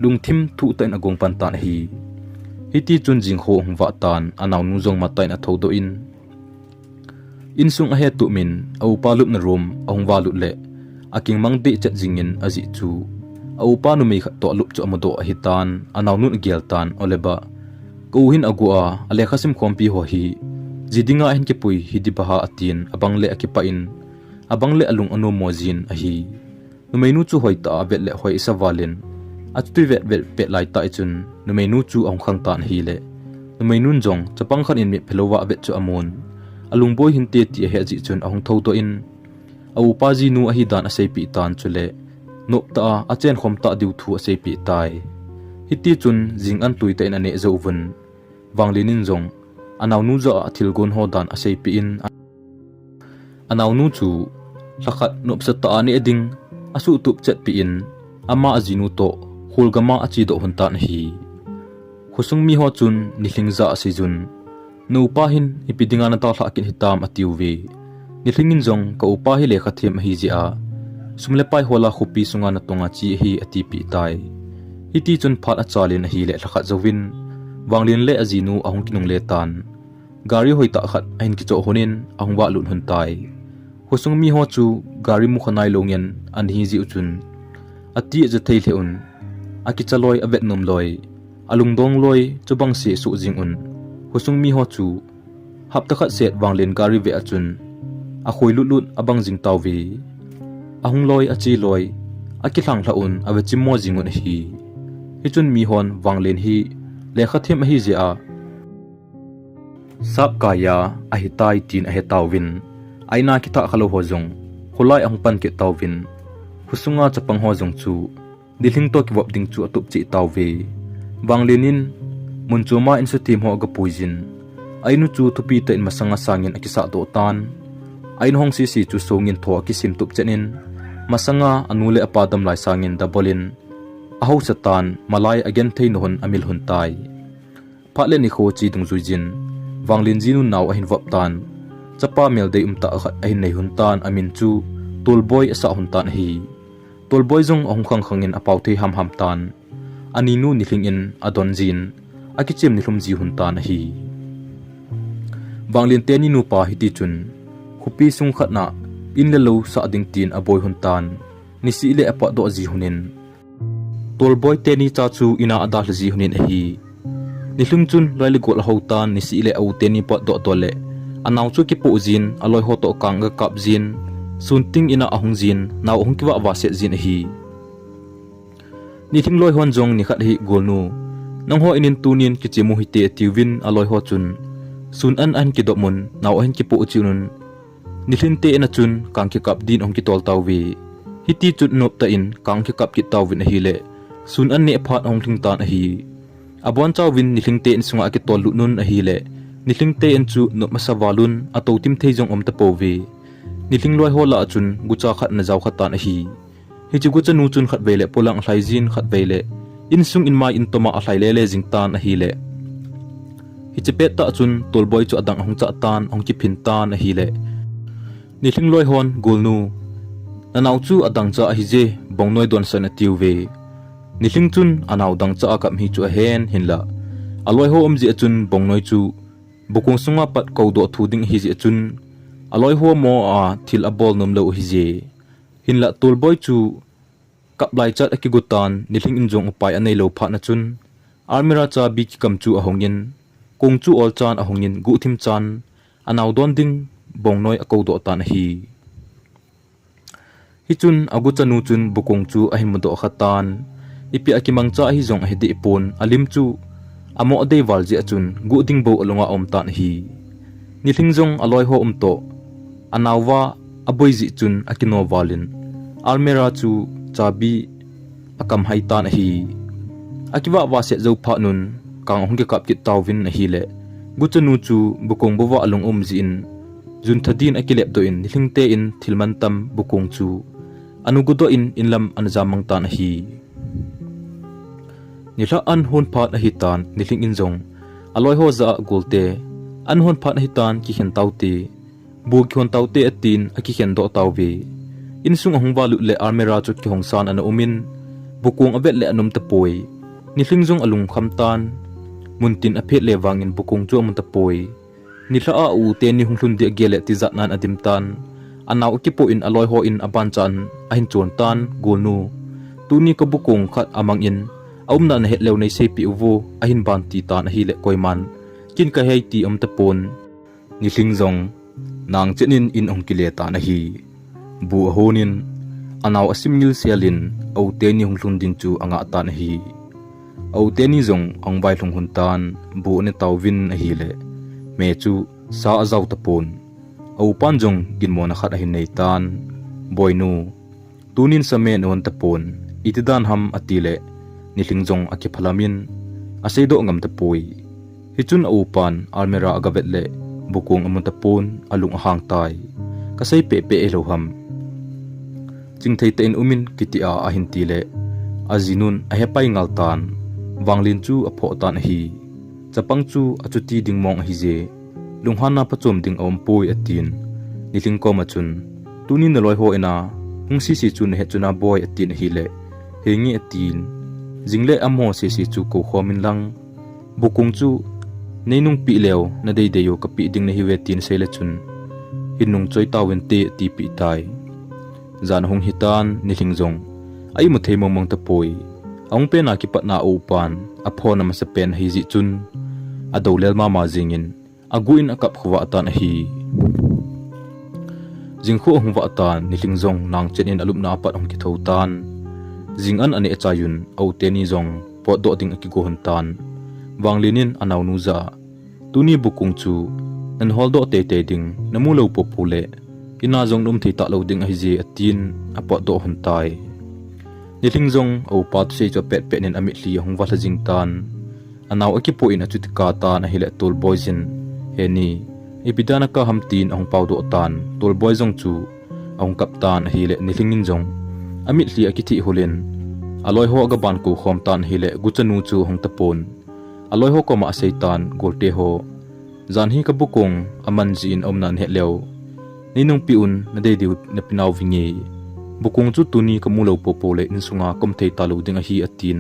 lungthim thu tain agong pan tan hi hiti chun jing ho hwa tan anaw nu jong matai na thodo in insung ahe tu min au palup na room ahung walut le aking mangde chat jingin azi chu au pa nu mei kha to lup chu amodo ahitan anaw nu geltan oleba ko hin agua ale khasim khompi ho hi jidinga hin ke pui hidi baha atin abangle akipa in abangle alung anu mojin ahi numeinu chu hoita vet le hoi sawalin atui vet vet pe lai ta chun numeinu chu ahung khang tan hi le numeinun jong chapang khan in mi phelowa vet chu amun alung boy hin te ti he ji chun ahung thodo in au pa ji nu ahi dan asei pi tan chule nop ta achen khom ta diu thu asei pi tai hiti chun jing an tui te in ane zovun wanglinin jong anaw nu za athil gon ho dan asei pi in anaw nu chu lakat nop sa ta ani ading asu tup chat pi in ama azinu to hulgama achi do huntan hi khusung mi ho chun nilingza asijun no pahin ipidinga na ta thlakin hitam atiuwe nilingin jong ka upa hi lekha them hi ji a sumle pai hola khupi sunga na tonga chi hi ati pi tai hiti chun phat a chalin hi le thakha zawin wanglin le azinu ahung kinung le tan gari hoita khat ahin ki cho honin ahungwa lun hun tai khusung mi ho chu gari mu khanai longen an hi ji uchun ati je thei leun aki chaloi avet num loi alung dong loi chubang se su jing un khusung mi ho chu hap ta khat set wanglin gari ve achun a khoi lut lut abang jing tawwi ahung loi achi loi aki thlang thaun ave chimmo jingun hi hichun mi hon wanglen hi lekha them hi je a sap kaya a hitai tin a hetawin aina kita khalo hojong khulai ang pan ke tawin husunga chapang hojong chu nilhing to ki wap ding chu atup chi tawwe wanglenin munchuma in satim ho ga puijin ainu chu thupi te in masanga sangin akisa do tan ain hong si si chu songin tho ki sim tup chenin masanga anule apadam lai sangin dabolin aho satan malai again thein hon amil hun tai phatle ni kho chi dung zuijin wanglin jinu naw ahin wap tan chapa mel dei umta ahin nei hun tan amin chu tolboy asa hun tan hi tolboy jong ahung khang khangin apau thei ham ham tan ani nu nihling in adon jin akichem ni hlum ji hun tan hi wanglin te ni nu pa hi ti chun khupi sung khatna in le lo sa ding tin aboy hun tan ni si le apa do ji hunin tolboy te ni cha chu ina ada ji hunin hi ni hlum chun lai le gol ho tan ni si le au te ni pa do to le anaw chu ki pu jin aloi ho to kang ga kap jin sunting ina ahung jin naw ahung ki wa se jin hi ni thing loi hon jong ni khat hi golnu nang ho inin tunin ki chemu hi te tiwin aloi ho chun sun an ki do mun naw hen ki pu chunun nilhin te na chun kang ki kap din ong ki tol tawwi hiti chut nop ta in kang ki kap ki tawwin hi le sun an ne phat ong thing tan hi abon chawin nilhing te in sunga ki tol lu nun hi le nilhing te in chu no masawalun ato tim thei jong om ta powi nilhing loi hola chun gucha khat na jaw khatan hi hi chu gucha nu chun khat vele polang hlai jin khat vele in sung in mai in toma a hlai le le jing tan hi le hi che pet ta chun tolboy chu adang hong cha tan ong ki phin tan hi le nilhing loi hon golnu anaw chu adang cha hi je bongnoi don san atiuwe nilhing chun anaw dang cha kam hi chu hen hinla aloi ho om ji chun bongnoi chu bukung sunga pat ko do thuding hi ji chun aloi ho mo a thil a bol nom lo hi je hinla tolboy chu kaplai chat akigutan nilhing injong upai anei lo pha na chun armira cha bi ki kam chu ahongin kong chu ol chan ahongin gu thim chan anaw don ding bongnoi ako do tan hi hichun agu chanu chun bukong chu ahim do khatan ipi akimang cha hi jong ahidi pon alim chu amo dei walji achun gu ding bo alonga om tan hi nilhing jong aloi ho to anawa aboi ji chun akino walin almera chu chabi akam hai tan hi akiwa wa se zo pha nun kang hong ke kap ki tawin hi le gu chanu chu bukong bo wa along ji in jun thadin akilep do in nilhing te in thilman tam bukong chu anugudo in inlam anjamang tan hi nila an hon phat hi tan nilhing in jong aloi ho za golte an hon phat hi tan ki hen tauti bu ki hon tauti atin aki hen do tawwi in sung hong walu le armera chu ki hong san an umin bukong avet le anum ta poi nilhing jong alung khamtan muntin aphet le wangin bukong chu amun ta poi nila a u te ni hunglun de gele ti zat nan adim tan anaw ki po in aloi ho in aban chan ahin chon tan golnu tuni ka bukong khat amang in aumna na het lew nei se pi uwo ahin ban ti tan hi le koiman kin ka hei ti om ta pon nilhing jong nang chenin in ong ki le ta na hi bu honin anaw asimil sialin au te ni hunglun din chu anga ta na hi au te ni jong ong bai hlung hun tan bu ne tawwin a hi le me chu sa azaw ta pon au panjong ginmona khat ahin nei tan boinu tunin same non ta pon itidan ham atile nilhing jong akiphalamin aseido ngam ta poi hichun au pan almera agavet le bukong amun ta pon alung hang tai kasai pe pe eloham ching thei te in umin kitia a hin ti le azinun a hepai ngaltan wanglin chu a pho tan hi chapang chu achuti dingmong hi je lunghana pachom ding om poi atin niling ko machun tunin loi ho ena hungsi si chun he chuna boy atin hi le hengi atin jingle amo se si chu ko khomin lang bukung chu neinung pi lew na dei deyo ka pi ding na hi wetin sele chun hinung choi tawin te ti pi tai zan hung hitan niling jong ai mu thei mong ta poi ong pe na ki pat na upan a phona ma sa pen hi ji chun a dolel ma ma jingin aguin akap khwa tan hi jingkho hungwa tan niling jong nang chen in alup na pat ong ki tho tan jing an ane chayun au te ni jong po do ding ki go hon tan wanglinin anaw nu za tuni bukung chu nan hol do te te ding namu lo po pule ina jong num thei ta lo ding hi je atin apo do hon tai niling jong au pat se cho pet pet nen ami hli hongwa la jing tan anaw akipo in achutika ta na hile tol boysin heni ipidana ka hamtin ong paudo tan tol boy jong chu ong kaptan hile nilingin jong ami hli akithi hulen aloi ho ga ban ko khom tan hile guchanu chu hong tapon aloi ho ko ma seitan golte ho zan hi ka bukong aman jin omnan he lew ninung piun na dei diu na pinaw vingi bukong chu tuni ka mulo popole insunga kom thei talu dinga hi atin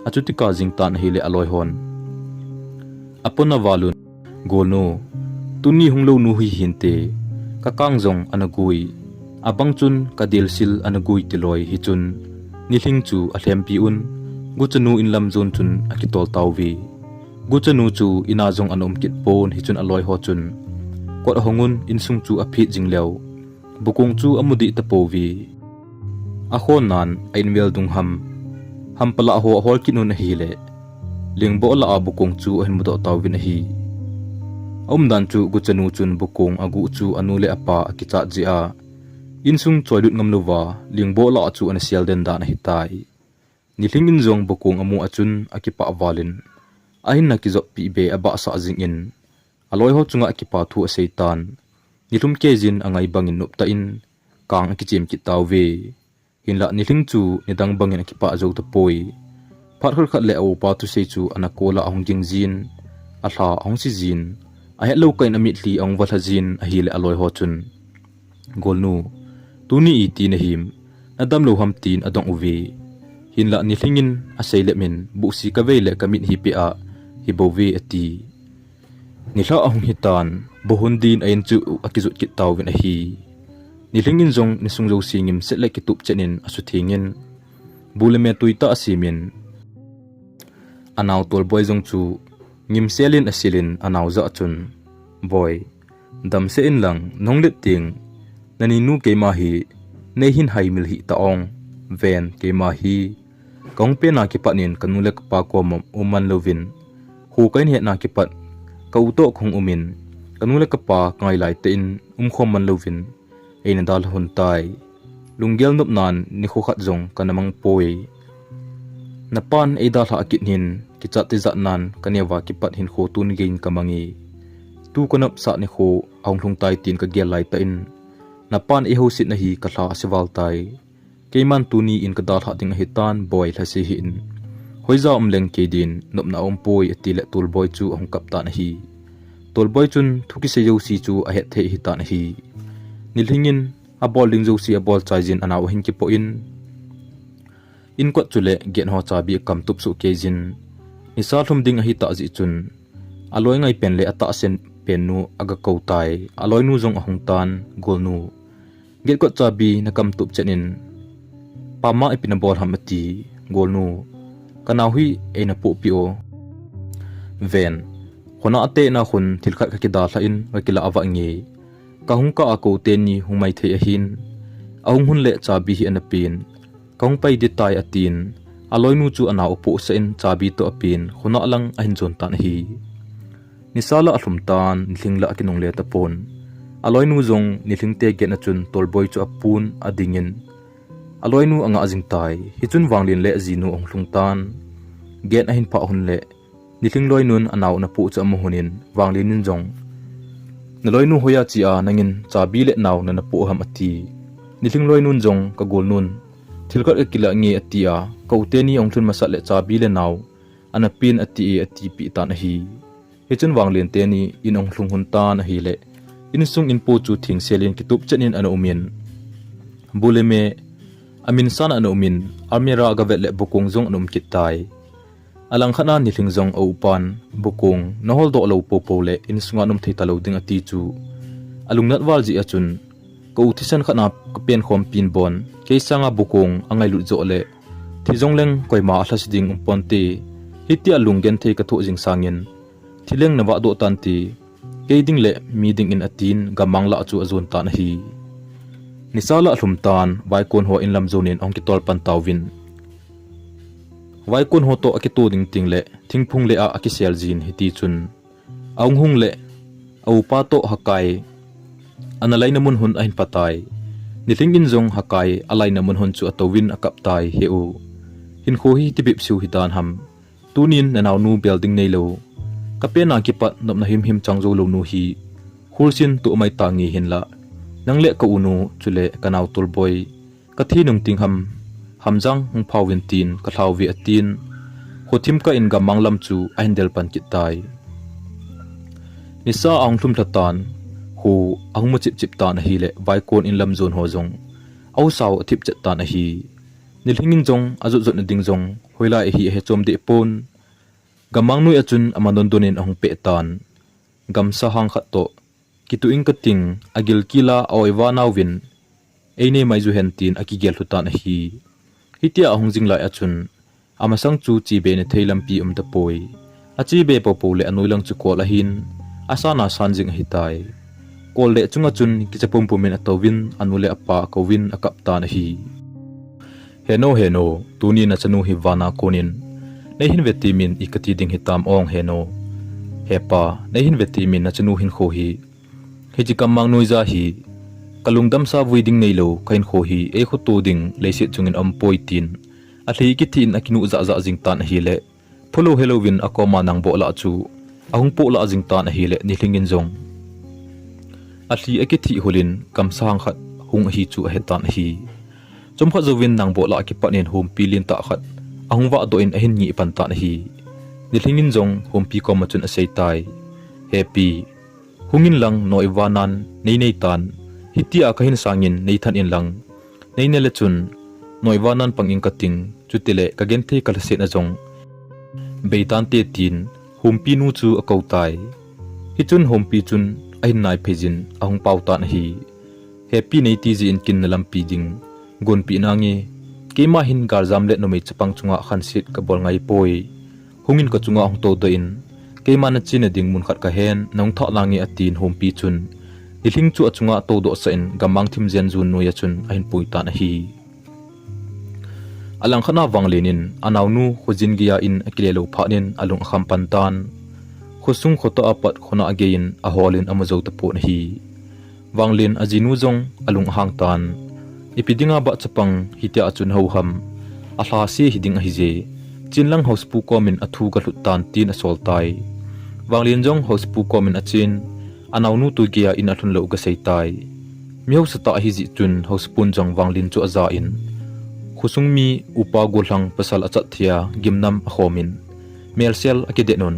achutika jingtan hile aloi hon apona walun golno tuni hunglo nu hi hinte kakang jong anagui abang chun kadil sil anagui tiloi hi chun niling chu athem pi un guchanu in lam zon chun akitol tawwi guchanu chu ina jong anom kit pon hi chun aloi ho chun kot hongun insung chu aphi jinglew bukung chu amudi tapowi a khon nan ain wel dung ham pala ho hol kinun hi le lingbo la abukung chu hen mudo tawin hi omdan chu guchanu chun bukung agu chu anule apa akicha ji a insung choidut ngamluwa lingbo la chu an sial den da na hitai nilingin jong bukung amu achun akipa awalin ahin na kizo pi be aba sa jingin aloi ho chunga akipa thu seitan nilum kezin angai bangin nupta in kang akichim ki tawwe hinla niling chu nidang bangin akipa zo ta poi phat khur khat le au pa tu sei chu anakola ong jingjin atha ong si jin a hello kain ami hli ong watha jin a hi le aloi ho chun golnu tuni i ti na him adam lo ham tin adong uwe hinla nilingin a seile min bu si ka vele kamit hi pe a hi bowe ati nila ahong hitan bohundin ayin chu akizut kit tawin a hi nilingin jong nisungjo singim setle kitup chenin asuthingin buleme tuita asimin anaw tol boy jong chu ngim selin asilin anaw za chun boy damse in lang nonglet ting nani nu ke ma hi nehin haimil hi taong ven ke ma hi kong pe na ki panin kanulek pa ko mom uman lovin hu kain he na ki pat kauto khong umin kanulek pa ngai lai te in khom man lovin ein dal hun tai lunggel nup nan ni kho khat jong kanamang poi napan e dal ha akit hin ki chat te za nan kanewa ki pat hin kho tun gein kamangi tu konop sa ni kho aung hlung tai tin ka gel lai ta in napan e ho sit na hi ka thla siwal tai keiman tuni in ka dal ha ding hitan boy la si hin hoiza umleng ke din nop na om poi atile tul boy chu ong kaptan hi tul boy chun thuki se yo si chu a het the hitan hi nilhingin a bol ding jo si a bol chaijin anaw hin ki po in kwat chule gen ho chabi kam tup su kejin isa thum ding hi ta ji chun aloi ngai pen le ata sen pen nu aga kautai aloi nu jong ahong tan golnu get kwat chabi na kam tup chenin pama ipina bol hamati golnu kanawi ena pu pio ven khona ate na khun thilkhat ka ki da tha in wakila awa nge kahung ka ako te ni humai the hin ahung hun le chabi hi anapin kong pai de tai atin aloi nu chu ana opo sa in chabi to apin khuna lang a hin jon tan hi nisala ahlum tan nilingla akinong le tapon aloi nu jong nilingte get na chun tolboy chu apun adingin aloi nu anga ajing tai hi chun wanglin le zinu ong hlung tan get a hin pha hun le niling loi nun anaw na pu cha mo hunin wanglin nin jong naloi nu hoya chi a nangin chabi le naw na po ham ati nithing loi nun jong ka gol nun thilkat akila nge atia kauteni ongthun masat le chabi le naw anapin ati pi tan hi hechun wanglen te ni in onghlung hun tan hi le in sung in po chu thing selin kitup chanin an umin buleme amin sana an umin amira gavet le bukung jong anum kitai alang khana nithing jong opan bukung nohol do lo po le in sunga num thei talo ding ati chu alungnat wal ji achun ko uthisan khana pen khom pin bon keisanga bukung angai lu zo le thijong leng koima athas ding umponte hiti alungen thei ka tho jing sangin thileng nawa do tanti keiding le meeting in atin gamang la chu azun tan hi nisala hlumtan waikon ho in lam zonin ong kitol pan tawin waikon ho to akitu ding ting le thingphung le a akisel jin hiti chun aung hung le au pa to hakai analai namun hun ain patai nithing in jong hakai alai namun hun chu atowin akap tai heu hin kho hi tibip siu hitan ham tunin nanaw nu building nei lo kapena kipat nop na him changzo lo nu hi hulsin tu mai tangi hinla nangle ka unu chule kanaw tulboy kathi nung ting hamjang hung phawin tin ka thlawi atin khothim ka in ga manglam chu aindel pan kitai nisa ang thum thatan hu angmu chip tan hi le waikon in lam zone ho jong au saw athip chat tan hi nilhingin jong azut zot na ding jong hoila hi he chom de pon gamang nui achun amanon donin ahung pe tan gam sa hang khat to kitu ing kating agil kila oiwa nawin eine mai ju hentin akigel hutan hi hitia ahung jinglai achun amasang chu chi be ne theilam pi ta poi achi be popo le anuilang chu kol ahin asana sanjing hitai kol le chunga chun kichapum pumin atowin anule apa kowin akap tan hi heno tuni na chanu hi wana konin nehin vetimin ikati ding hitam ong heno hepa nehin vetimin na chanu hin kho hi hejikam mang noiza hi kalungdam sa voiding neilo kain kho hi e khotu ding leise chungin ampoitin athei ki thin akinu za jing tan hi le pholo halloween akoma nang bo la chu ahung po la jing tan hi le nilhingin jong athi akithi hulin kam sang khat hung hi chu he tan hi chomkha zowin nang bo la ki panin hum pilin ta khat ahung wa do in ahin ni pan tan hi nilhingin jong hum pi ko machun asei tai happy hungin lang noiwanan nei tan hitia kahin sangin nei than in lang nei ne lechun noiwanan panging kating chutile kagenthe kalse na jong beitan te tin humpi nu chu akautai hichun humpi chun ahin nai phejin ahung pautan hi happy nei ti ji in kin lampi ding gon pi nangi kema hin garzam le nomei chapang chunga khansit ka bol ngai poi hungin ka chunga hong to do in kema na chin ding mun khat ka hen nong tha langi atin humpi chun nilhing chu achunga to do sa in gamang thim zen jun nu ya chun ahin pui tan hi alang khana wanglenin anawnu khojin gia in akilelo phanin alung kham pantan khosung khoto apat khona again aholin amazo tapo hi wanglen ajinu jong alung hang tan ipidinga ba chapang hitia achun ho ham ahla se hiding a hije chinlang house pu komin athu ka hlut tan tin asol tai wanglen jong house pu komin achin anawnu tu gia in athun lo ga sei tai miho sata hi ji chun house pun jong wanglin chu aza in khusungmi upa golang pasal achat thia gimnam ahomin melsel akidenon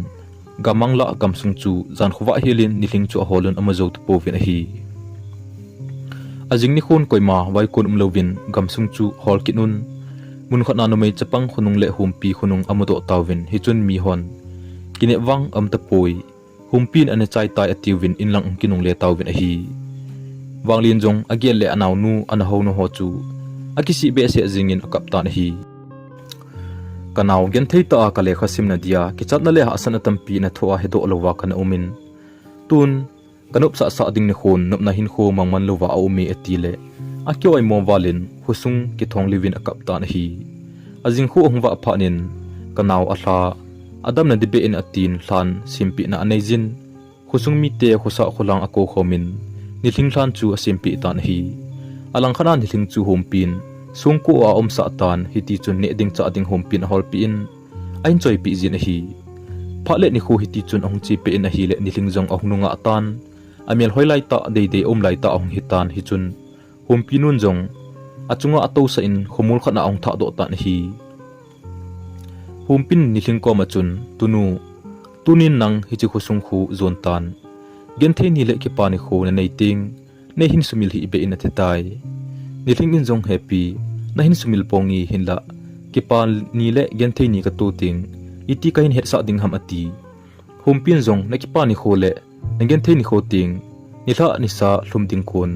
gamangla gamsung chu jan khwa helin nihling chu aholun amazo tu povin hi ajing ni khon koima waikon umlovin gamsung chu hol kinun mun khana no mei chapang khunung le humpi khunung amodo tawin hichun mi hon kine wang amta poi humpin ane chai tai atiwin inlang kinung le tawin hi wanglin jong agel le anawnu anaho no ho chu akisi be se jingin akap tan hi kanaw gen thei ta ka lekha simna dia kichat na le hasan atampi na thoa hedo lowa kana umin tun kanup sa ding ni khon nop na hin kho mangman lowa aumi etile akyo ai mo walin husung ki thong livin akap tan hi ajing khu hongwa phanin kanaw atha adam na dibe in atin hlan simpi na anejin husung mi te khosa kholang ako khomin nithing hlan chu asimpi tan hi alang khana nithing chu hompin sungku a omsa tan hiti chun ne ding cha ding hompin holpi in ain choi pi jin hi phale ni khu hiti chun ong chi pe in hi le nithing jong ahnunga tan amial hoilai ta de om lai ta ong hitan hi chun humpi nun jong achunga ato sa in khomul khana ong tha do tan hi humpin Nilhing ko machun tunu tunin nang hi chi khosung khu zon tan gen the ni le ki pa ni khu na nei ting nei hin sumil hi be in athetai Nilhing in jong happy na hin sumil pongi hinla ki pa ni le gen the ni ka tu ting iti ka hin het sa ding ham ati humpin jong na ki pa ni khu le na gen the ni khu ting ni tha ni sa hlum ding khon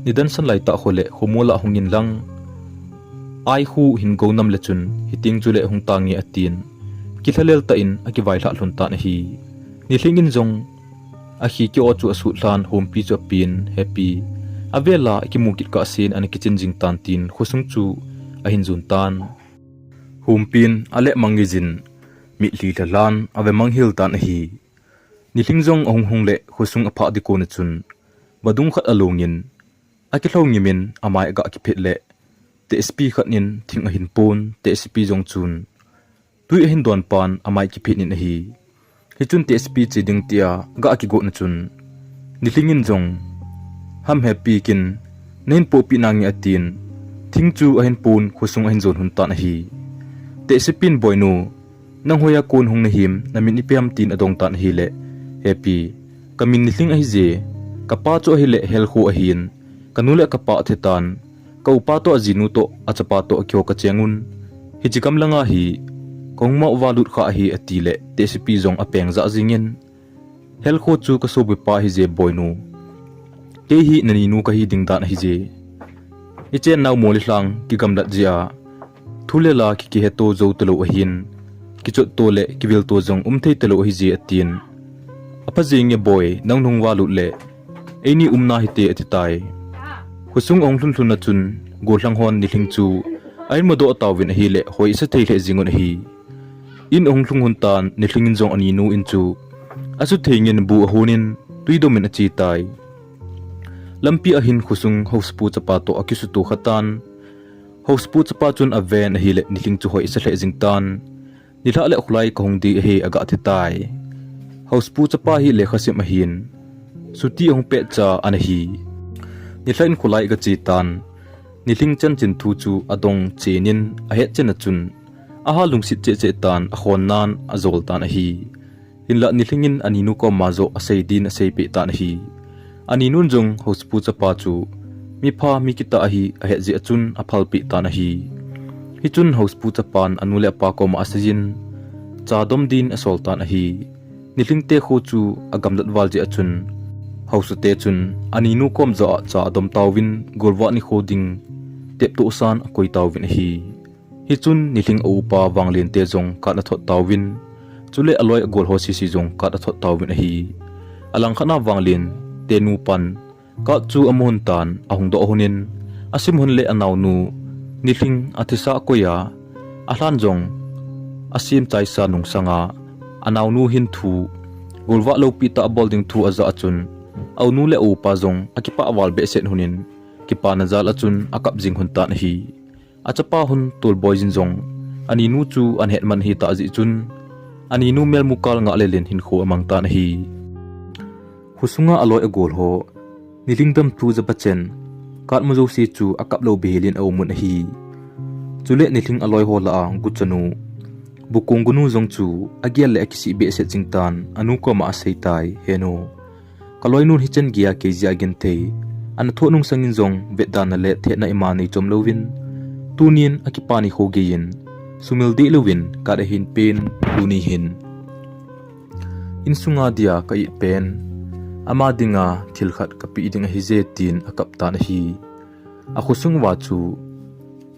ni dan san lai ta khole humula hungin lang ai hu hin go nam le chun hiting chule hung tangi atin ki thalel ta in aki vai hla hlun ta na hi Nilhing in jong a hi ki o chu asu hlan humpi chu pin happy avela ki mukit ka sin an kitchen jing tan tin khosung chu a hin jun tan humpin ale mangizin mi hli hlan ave manghil tan hi Nilhing jong ong hung le khosung apha di ko na chun badung khat alongin aki hlongimin amai ga ki phet le TSP khatnin thing a hin pon TSP jong chun tui a hin don pan amai ki phet nin hi hi chun TSP chiding tia ga ki go na chun Nilhing in jong ham happy kin nen po pi nangi atin thing chu a hin pon khosung a hin zon hun ta na hi TSP pin boynu nang hoya kon hung na him na min ipiam tin adong tan hi le happy kamin Nilhing a hi je kapa cho hi le hel khu a hin kanule kapa thetan kau pa to azinu to achapa to akyo ka chengun hi chikam langa hi kongma walut kha hi atile TSP zong apeng za jingin hel kho chu ka sobu pa hi je boynu te hi nani nu ka hi ding dan hi je ichen naw moli hlang ki gamlat jia thulela ki heto zo telo ahin ki chot to le ki vil to zong thei telo hi je atin apa jinge boy nang nung walut le eni umna hi te atitai khusung ong hlun na chun go hlang hon Nilhing chu ai modo tawin hi le hoi sa thei le jingon hi in ong hlung hun tan Nilhing in jong ani nu in chu asu theingin bu honin tuidomin achi tai lampi ahin khusung hospu chapa to akisu tu khatan hospu chapa chun aven hi le Nilhing chu hoi sa le jingtan nila le khulai ka hongdi he aga thitai hospu chapa hi le khasim ahin suti ong pe cha an hi Nilhain khulai ga chi tan Nilhing chan chin thu chu adong chenin a het chen chun a ha lungsit che tan a khon nan a zol tan a hi hinla Nilhingin aninu ko mazo a sei din a sei pe tan hi aninun jong hospu chapa chu mi pha mi kita a hi a het je chun a phal pi tan a hi hi chun hospu chapan anule pa ko ma asajin cha dom din a sol tan a hi Nilhing te kho chu agamlat wal je achun hausu te chun aninu kom za cha dom tawin golwa ni khoding tep to san koi tawin hi hi chun Nilhing upa wanglen te jong ka na thot tawin chule aloi gol ho si jong ka na thot tawin hi alang khana wanglen te nu pan ka chu amon tan ahung do honin asim hun le anaw nu Nilhing athisa koya ahlan jong asim chai sa nung sanga anaw nu hin thu golwa lo pi ta bolding thu aza achun au nu le upa zong akipa awal be set hunin kipa na zal achun akap jing hun tan hi achapa hun tul boy jin zong ani nu chu an het man hi ta ji chun ani nu mel mukal nga lelen hin kho amang tan hi husunga aloi agol ho Nilhing dam thu za pachen kat muzo si chu akap lo behelin au mun hi chule Nilhing aloi ho la guchanu bukung gunu zong chu agial le akisi be set jingtan anu ko ma sei tai heno kaloi nun hichen gia ke ji again the an tho nung sangin zong vedan na le the na imani chom lovin tunin akipani hogein sumil de lovin ka de hin pen tuni hin insunga dia ka I pen ama dinga thilkhat ka pi dinga hi je tin akap ta na hi a khusung wa chu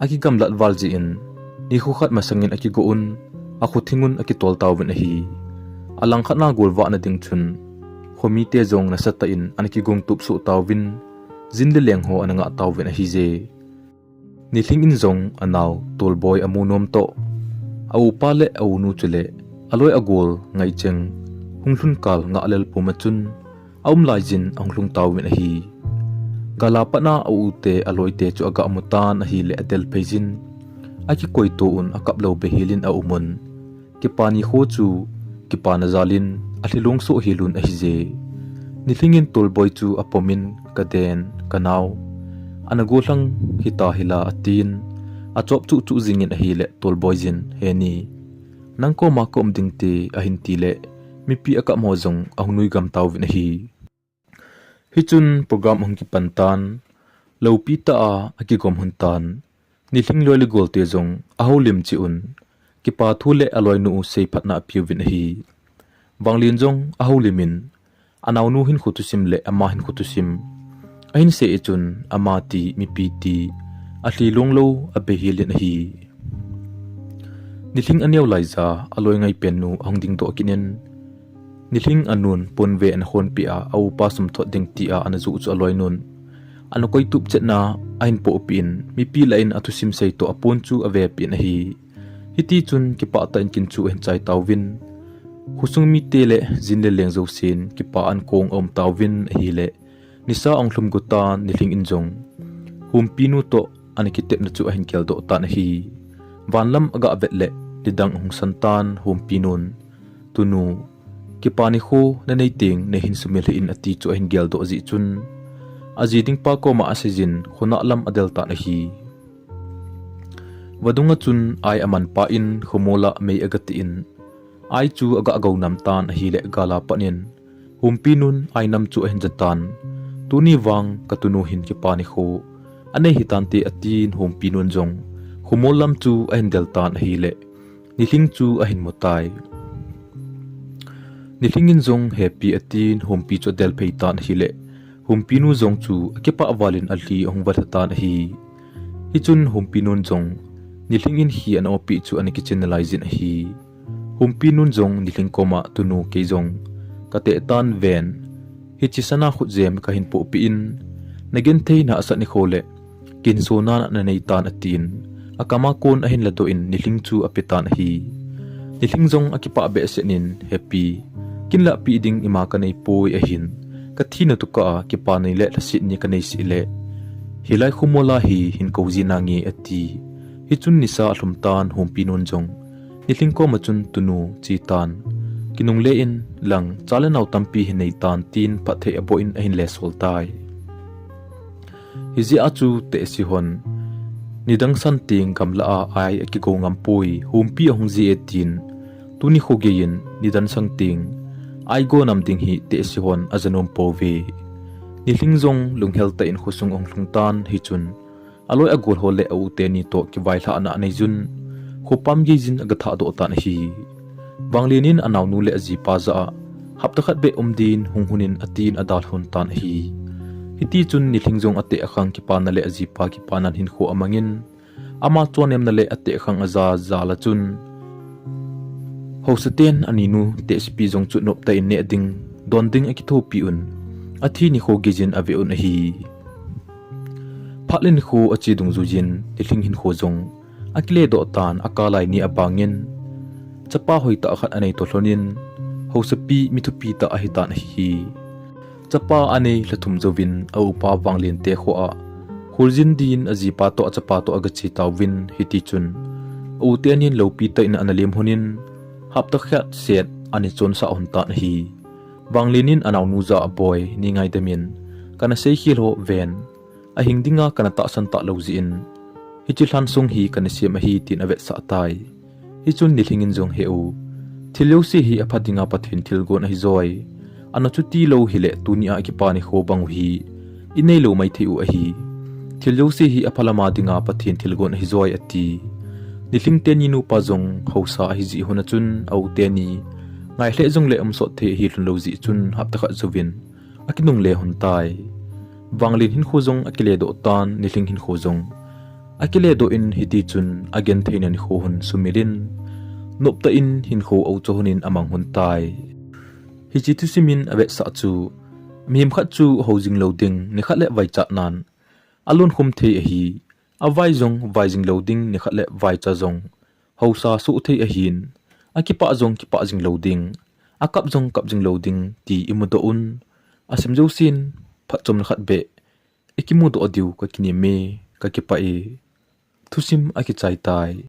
aki gamlat walji in ni khu khat masangin aki go un a khu thingun aki tol tawin hi alang khatna golwa na ding chun khomi te jong na sata in anki gong tup su tawin jinle leng ho ananga tawin hi je Nilhing in zong anaw tol boy amunom to au pale au nu chule aloi agol ngai cheng hunglun kal nga alel pumachun aum laijin anglung tawin hi galapana au te aloi te chu aga amutan hi le adel pejin aki koi to un akap lo behilin a umun ki pani kho chu ki pana zalin athilung so hilun a hi je Nilhingin tulboy chu apomin kaden kanaw anagulang hita hila atin achop chu chu zingin ahile tulboy zin heni nangko makom dingti ahintile mipi aka mozong ahnui gam tawvin hi hichun program hongki pantan lopita a akigom huntan nilhing loile golte zong aholim chi un kipa thule aloi nu sei phatna piuvin hi wanglin zong aholimin anawnu hin khutusim le ama hin khutusim ain se echun amati mipiti ahli longlo abehilin hi nilhing aneu laiza aloi ngai pennu hongding to kinen nilhing anun ponve an hon pia au pasum tho ding ti a anazu chu aloi nun anu koi tup chetna ain po pin mipi lain atusim sei to apon chu ave pin hi hiti chun ki pa ta in kin chu hen chai tawvin khusung mi tele jinle lengzo sin ki pa an kong om tawvin hi le nisa ong hlum guta nilhing injong humpinu to anikitep na chu ahin kel do ta na hi wanlam aga vetle lidang hong santan humpinun tunu ki pani kho na nei ting ne hin sumil in ati chu ahin gel do zi chun aji ding pa ko ma asijin khona lam adel ta na hi wadunga chun ai aman pa in khumola mei agati in ai chu aga agaw nam tan hi le gala panin humpinun ai nam chu ahin jatan tuni wang katunu hin ki pani kho anei hitanti atin humpinun jong khumolam chu ahin del tan hi le nilhing chu ahin mutai nilhingin zong happy atin humpi chu del phei tan hi le humpinu zong chu akepa awalin alhi ong wathatan hi hichun humpinun zong nilhingin hi an opi chu an kitchenalizin hi humpinun zong nilhing koma tunu ke zong kate tan ven hichisana khuzem ka hin po piin nagen thei na asa ni khole kin sona na nei tan atin akama kon ahin lado in nilhing chu apitan hi nilhing zong akipa be senin happy kinla pi ding ima kanei poi ahin kathina tuka kipa nei le lasit ni kanei si le hilai khumola hi hin kozi nangi ati hichun nisa hlumtan humpinun jong nilhing ko machun tunu chitan kinung le in lang chalenau tampi hinei tan tin pathe abo in ahin le soltai hizi achu te si hon nidang san ting kamla a ai akiko ngampui humpi ahungzi etin tuni khogein nidan sang ting ai go nam ding hi te si hon azanom pove nilhing zong lunghel ta in khusung ong hlungtan hi chun aloi agol hole au te ni to ki waila ana nei jun khopam ge jin agatha do tan hi wanglinin anaw nu le aji pa za hapta khat be umdin hunghunin atin adal hun tan hi hiti chun nilhing zong ate akhang ki pa na le aji pa ki panan hin kho amangin ama chonem na le ate akhang aza zala chun hoseten aninu te sp zong chu nop ta in ne ding don ding akitho pi un athi ni kho gejin ave un hi phatlin kho achi dung zujin nilhing hin kho zong akile do tan akalai ni abangin chapa hoita khat anei to hlonin hosapi mithupi ta ahitan hi chapa anei lathum zovin au pa wanglin te kho a khurjin din aji pa to chapa to agachi tawin hiti chun u te anin lopi ta in analem honin hapta khat set ani chon sa on ta hi wanglinin anaw nu za boy ni ngai damin kana SEIKHEL ho ven a hingdinga kana ta san ta lozi in hichi hlan sung hi kana siam hi tin avet sa tai hi chun nilhingin jong heu thileu si hi aphatinga pathin thilgon hi zoi ana chuti lo hile tunia ki pani kho bang hi inei lo mai theu a hi thileu si hi aphalama dinga pathin thilgon hi zoi ati nilhing te ni nu pa jong hosa hi ji hona chun au te ni ngai hle jong le amso the hi hlun lo ji chun hapta kha zuvin akinung le hun tai wanglin hin kho jong akile do tan nilhing hin kho jong akile do in hiti chun again thein ni kho hun sumirin nopta in hin kho au chohunin amang hun tai hi chi tu simin abe sa chu mim khat chu hojing loading ni khat le vai cha nan alun khum the hi avai jong vaijing loading ni khat le vai cha jong hosa su the a hin akipa jong ki pa jing loading akap jing loading ti imudo un asim jo sin phat chom khat be ikimu do adiu ka kini me ka ki pa e thusim aki chai tai